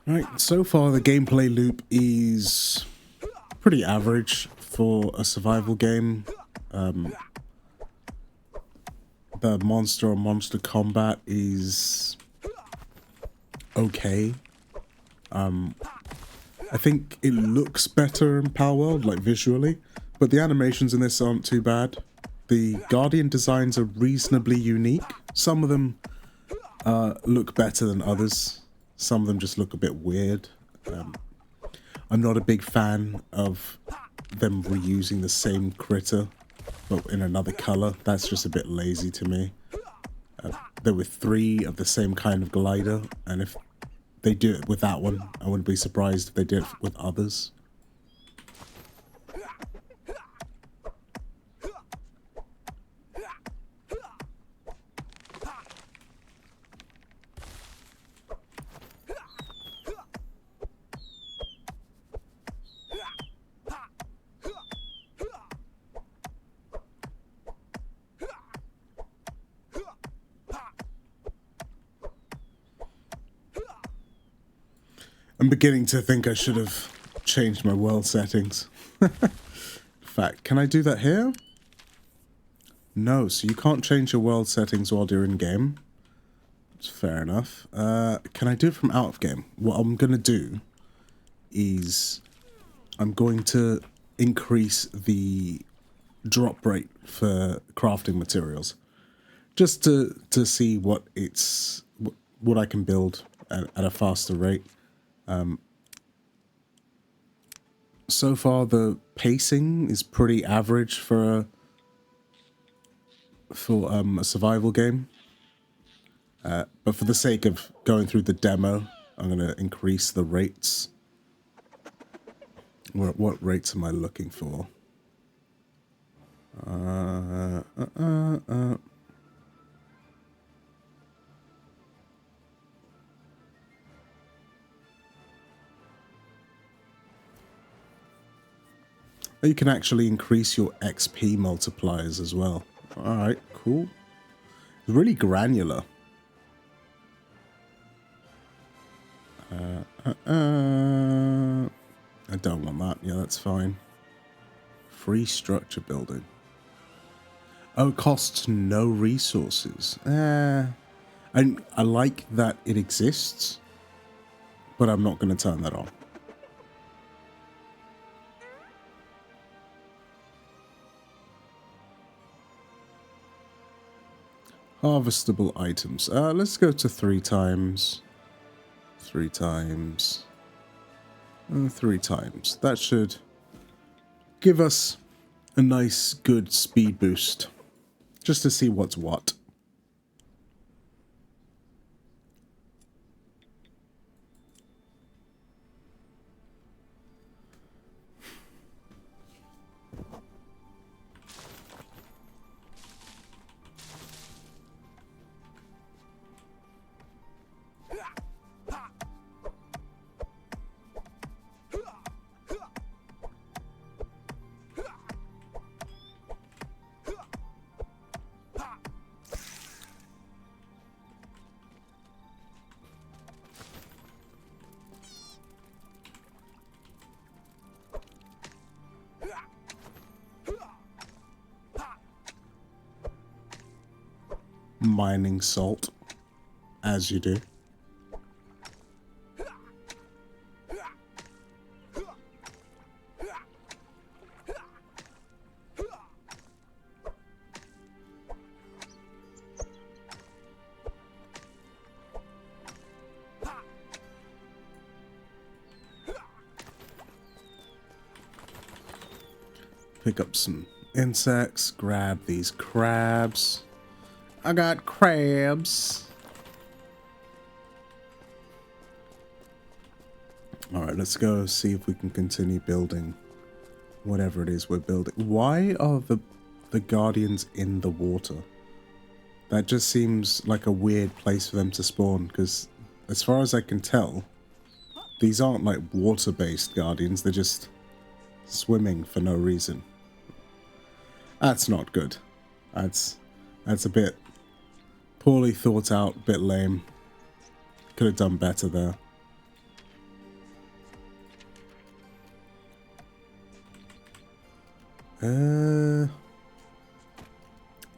Right, so far the gameplay loop is pretty average for a survival game. The monster on monster combat is okay. I think it looks better in Palworld, like visually, but the animations in this aren't too bad. The Guardian designs are reasonably unique. Some of them look better than others. Some of them just look a bit weird. I'm not a big fan of them reusing the same critter, but in another color. That's just a bit lazy to me. There were 3 of the same kind of glider, and if they do it with that one, I wouldn't be surprised if they did it with others. I'm beginning to think I should have changed my world settings. In fact, can I do that here? No, so you can't change your world settings while you're in game. It's fair enough. Can I do it from out of game? What I'm going to do is I'm going to increase the drop rate for crafting materials. Just to see what what I can build at a faster rate. So far the pacing is pretty average for a survival game. But for the sake of going through the demo, I'm going to increase the rates. What rates am I looking for? You can actually increase your XP multipliers as well. Alright, cool. Really granular. I don't want that. Yeah, that's fine. Free structure building. Oh, it costs no resources. I like that it exists, but I'm not going to turn that on. Harvestable items. Let's go to 3 times. 3 times. 3 times. That should give us a nice, good speed boost. Just to see what's what. Mining salt, as you do. Pick up some insects, grab these crabs. I got crabs. Alright, let's go see if we can continue building whatever it is we're building. Why are the guardians in the water? That just seems like a weird place for them to spawn, because as far as I can tell, these aren't like water-based guardians, they're just swimming for no reason. That's not good. That's a bit poorly thought out, bit lame. Could have done better there.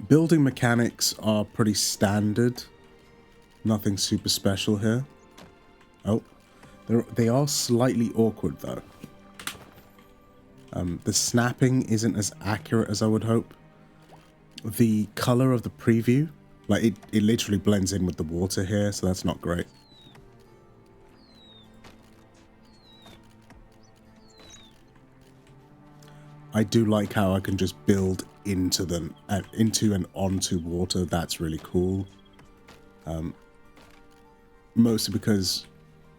Building mechanics are pretty standard. Nothing super special here. Oh, they are slightly awkward though. The snapping isn't as accurate as I would hope. The color of the preview, like it literally blends in with the water here, so that's not great. I do like how I can just build into them, into and onto water. That's really cool. Mostly because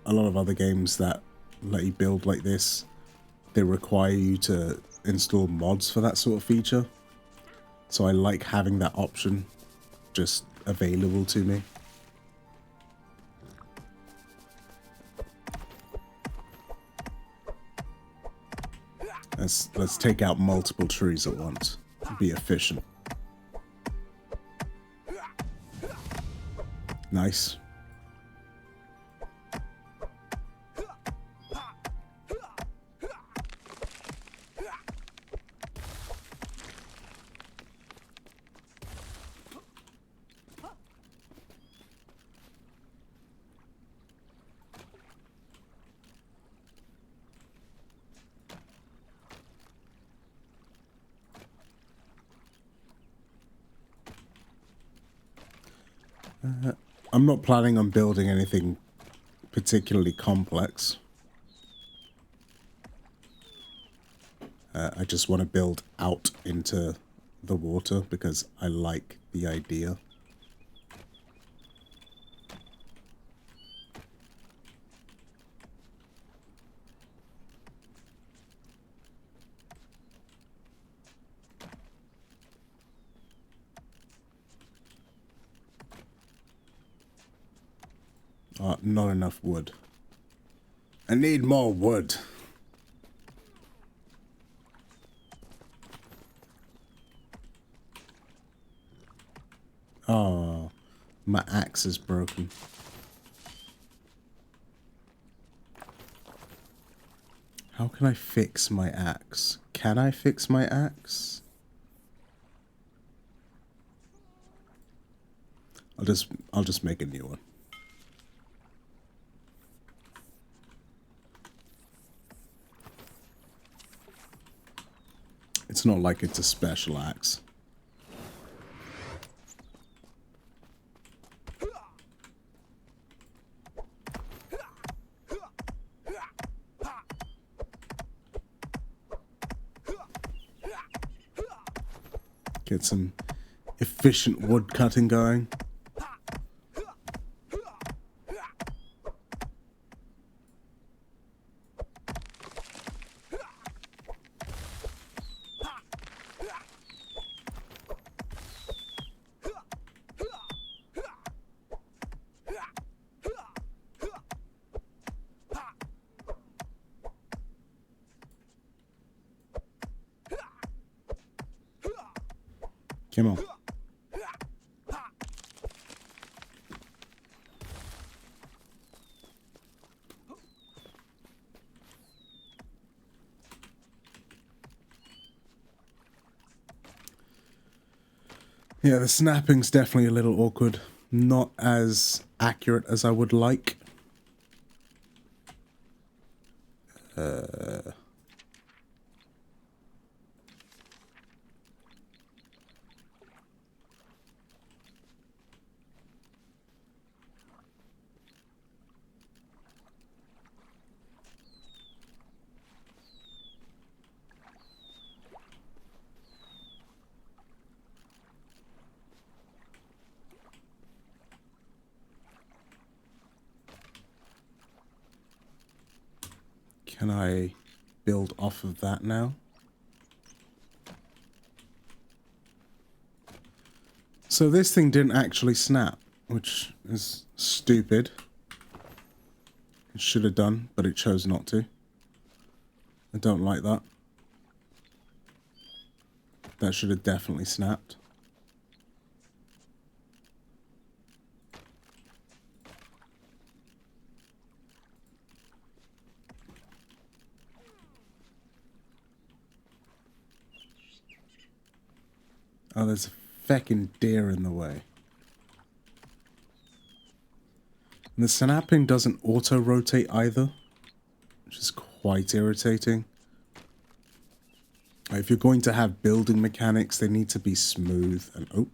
a lot of other games that let you build like this, they require you to install mods for that sort of feature. So I like having that option just available to me. Let's take out multiple trees at once. Be efficient. Nice. I'm not planning on building anything particularly complex. I just want to build out into the water because I like the idea. Not enough wood. I need more wood. Oh, my axe is broken. How can I fix my axe? Can I fix my axe? I'll just make a new one. It's not like it's a special axe. Get some efficient wood cutting going. Come on. Yeah, the snapping's definitely a little awkward. Not as accurate as I would like. Can I build off of that now? So this thing didn't actually snap, which is stupid. It should have done, but it chose not to. I don't like that. That should have definitely snapped. Oh, there's a feckin' deer in the way. And the snapping doesn't auto-rotate either, which is quite irritating. If you're going to have building mechanics, they need to be smooth and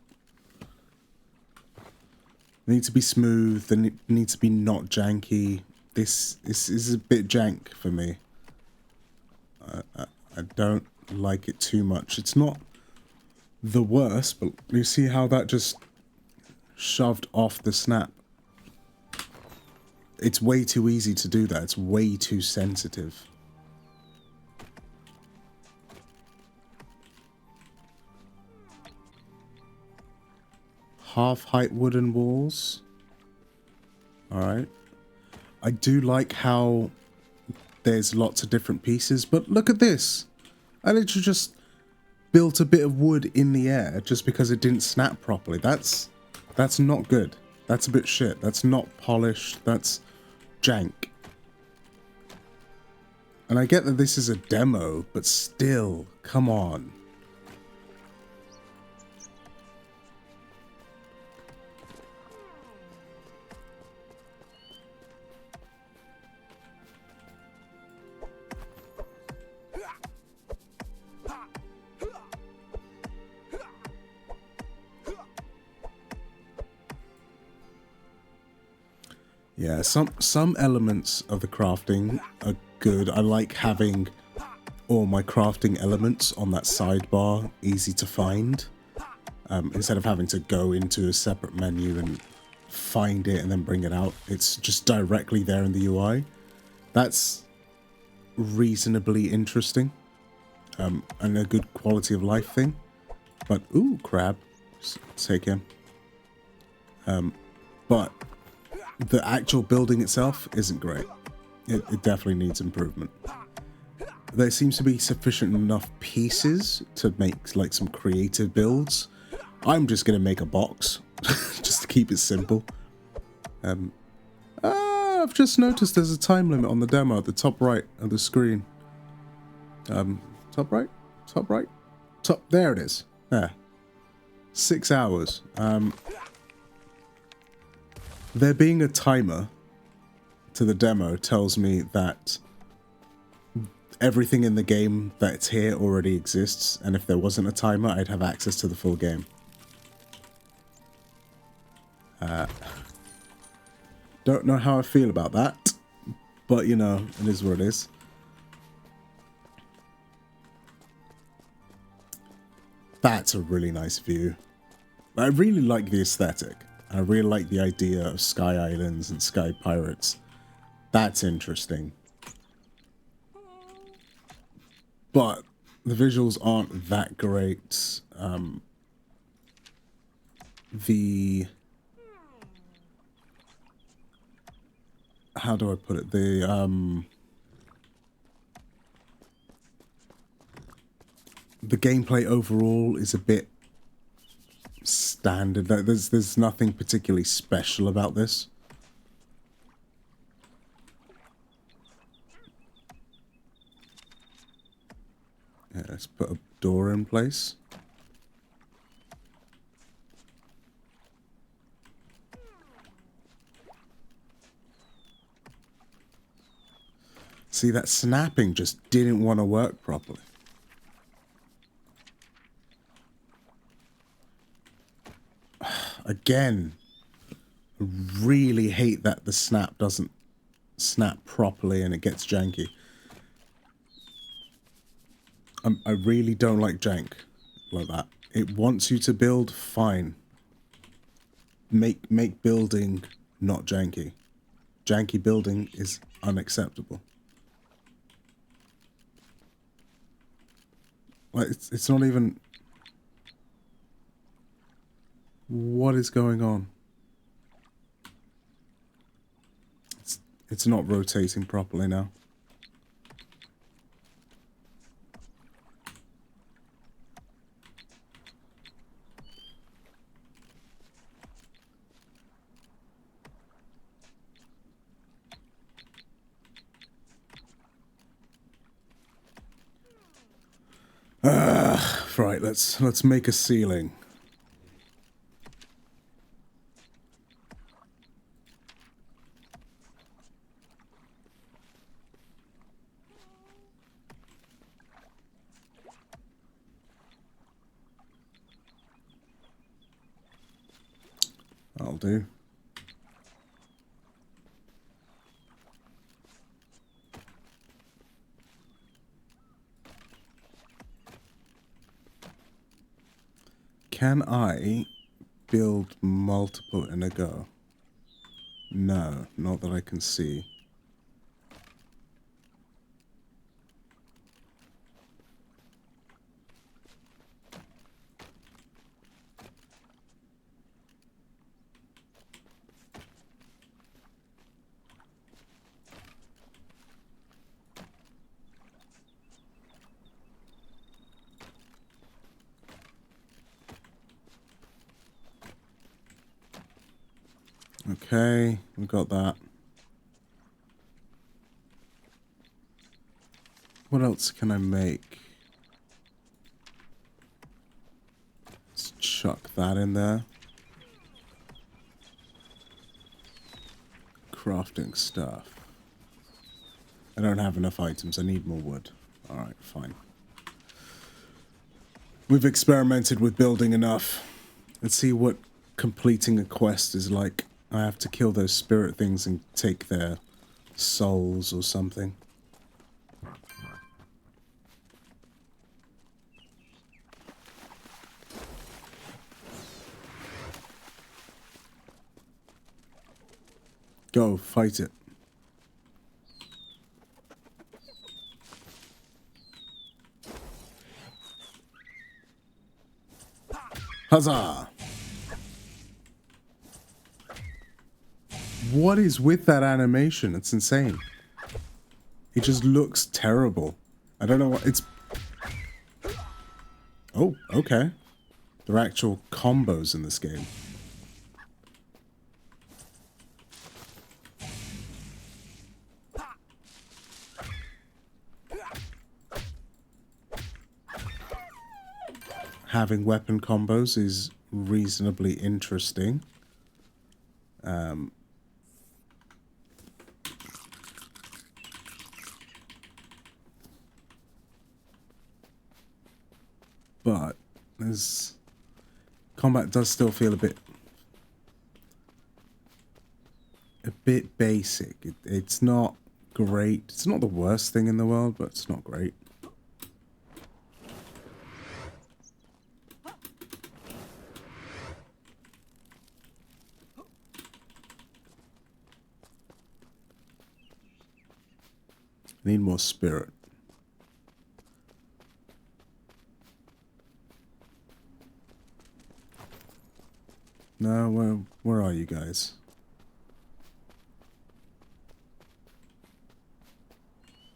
they need to be smooth. They need to be not janky. This is a bit jank for me. I don't like it too much. It's not the worst, but you see how that just shoved off the snap. It's way too easy to do that. It's way too sensitive. Half-height wooden walls. Alright. I do like how there's lots of different pieces, but look at this. I literally just built a bit of wood in the air just because it didn't snap properly. That's not good. That's a bit shit. That's not polished. That's jank. And I get that this is a demo, but still, come on. Yeah, some elements of the crafting are good. I like having all my crafting elements on that sidebar, easy to find, instead of having to go into a separate menu and find it and then bring it out. It's just directly there in the UI. That's reasonably interesting, and a good quality of life thing. But ooh, crab, just take him. But the actual building itself isn't great. It definitely needs improvement. There seems to be sufficient enough pieces to make like some creative builds. I'm just gonna make a box just to keep it simple. I've just noticed there's a time limit on the demo at the top right of the screen. Top right, top right, top. There it is. There. 6 hours. There being a timer to the demo tells me that everything in the game that's here already exists, and if there wasn't a timer, I'd have access to the full game. Don't know how I feel about that, but you know, it is what it is. That's a really nice view. I really like the aesthetic. I really like the idea of Sky Islands and Sky Pirates. That's interesting. But the visuals aren't that great. How do I put it? The gameplay overall is a bit standard. There's nothing particularly special about this. Yeah, let's put a door in place. See, that snapping just didn't want to work properly. Again, I really hate that the snap doesn't snap properly and it gets janky. I really don't like jank like that. It wants you to build, fine. Make building not janky. Janky building is unacceptable. Like, it's not even... What is going on? It's not rotating properly now. Right, let's make a ceiling. I'll do. Can I build multiple in a go? No, not that I can see. Okay, we got that. What else can I make? Let's chuck that in there. Crafting stuff. I don't have enough items. I need more wood. Alright, fine. We've experimented with building enough. Let's see what completing a quest is like. I have to kill those spirit things and take their souls or something. Go, fight it. Huzzah! What is with that animation? It's insane. It just looks terrible. I don't know what it's... Oh, okay. There are actual combos in this game. Having weapon combos is reasonably interesting. But there's... Combat does still feel a bit basic. It's not great. It's not the worst thing in the world, but it's not great. Need more spirit. No, where are you guys?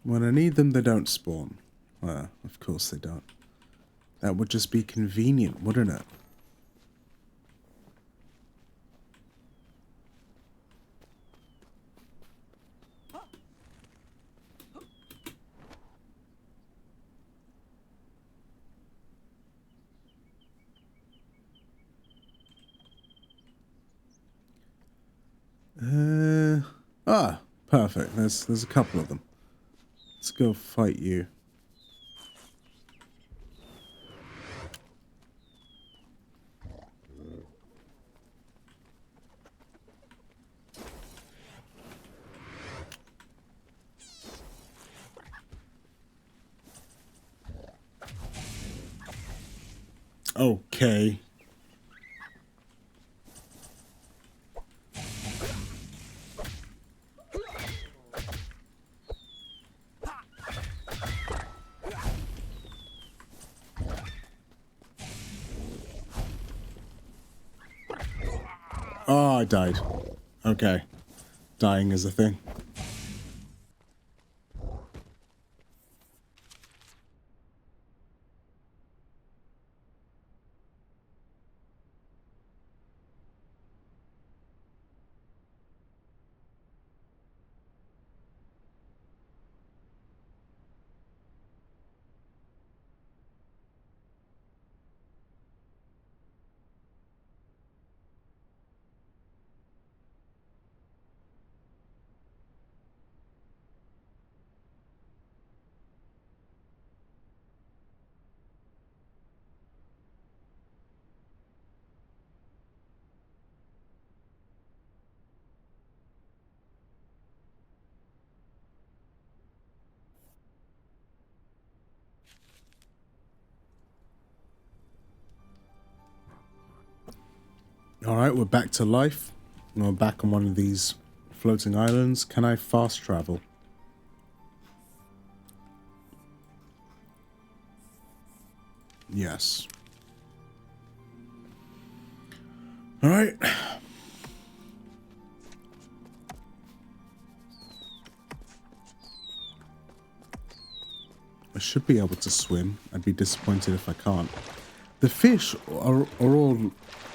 When I need them, they don't spawn. Well, of course they don't. That would just be convenient, wouldn't it? Perfect. There's a couple of them. Let's go fight you. Okay. Oh, I died. Okay. Dying is a thing. Alright, we're back to life. We're back on one of these floating islands. Can I fast travel? Yes. Alright. I should be able to swim. I'd be disappointed if I can't. The fish are all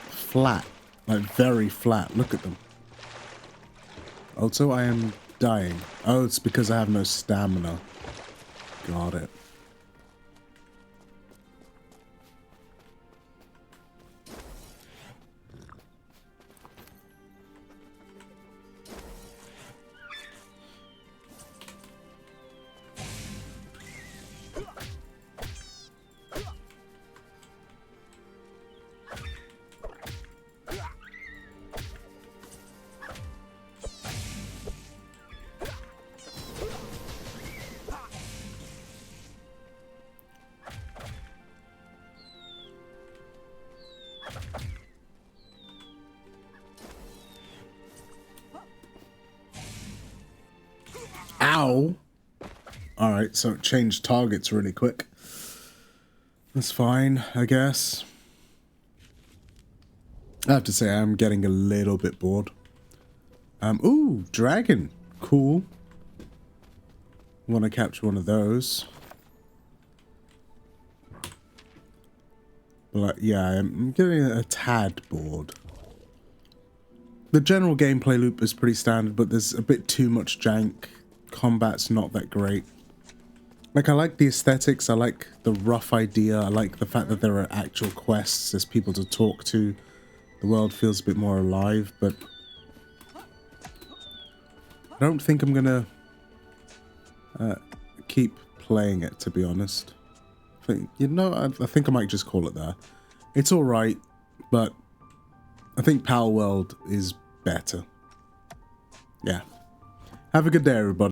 flat. Like, very flat. Look at them. Also, I am dying. Oh, it's because I have no stamina. Got it. Ow! Alright, so it changed targets really quick. That's fine, I guess. I have to say, I'm getting a little bit bored. Ooh, dragon. Cool. Want to capture one of those. But yeah, I'm getting a tad bored. The general gameplay loop is pretty standard, but there's a bit too much jank. Combat's not that great. Like, I like the aesthetics, I like the rough idea, I like the fact that there are actual quests, there's people to talk to. The world feels a bit more alive, but I don't think I'm gonna keep playing it, to be honest. I think I might just call it there. It's alright, but I think Palworld is better. Yeah. Have a good day, everybody.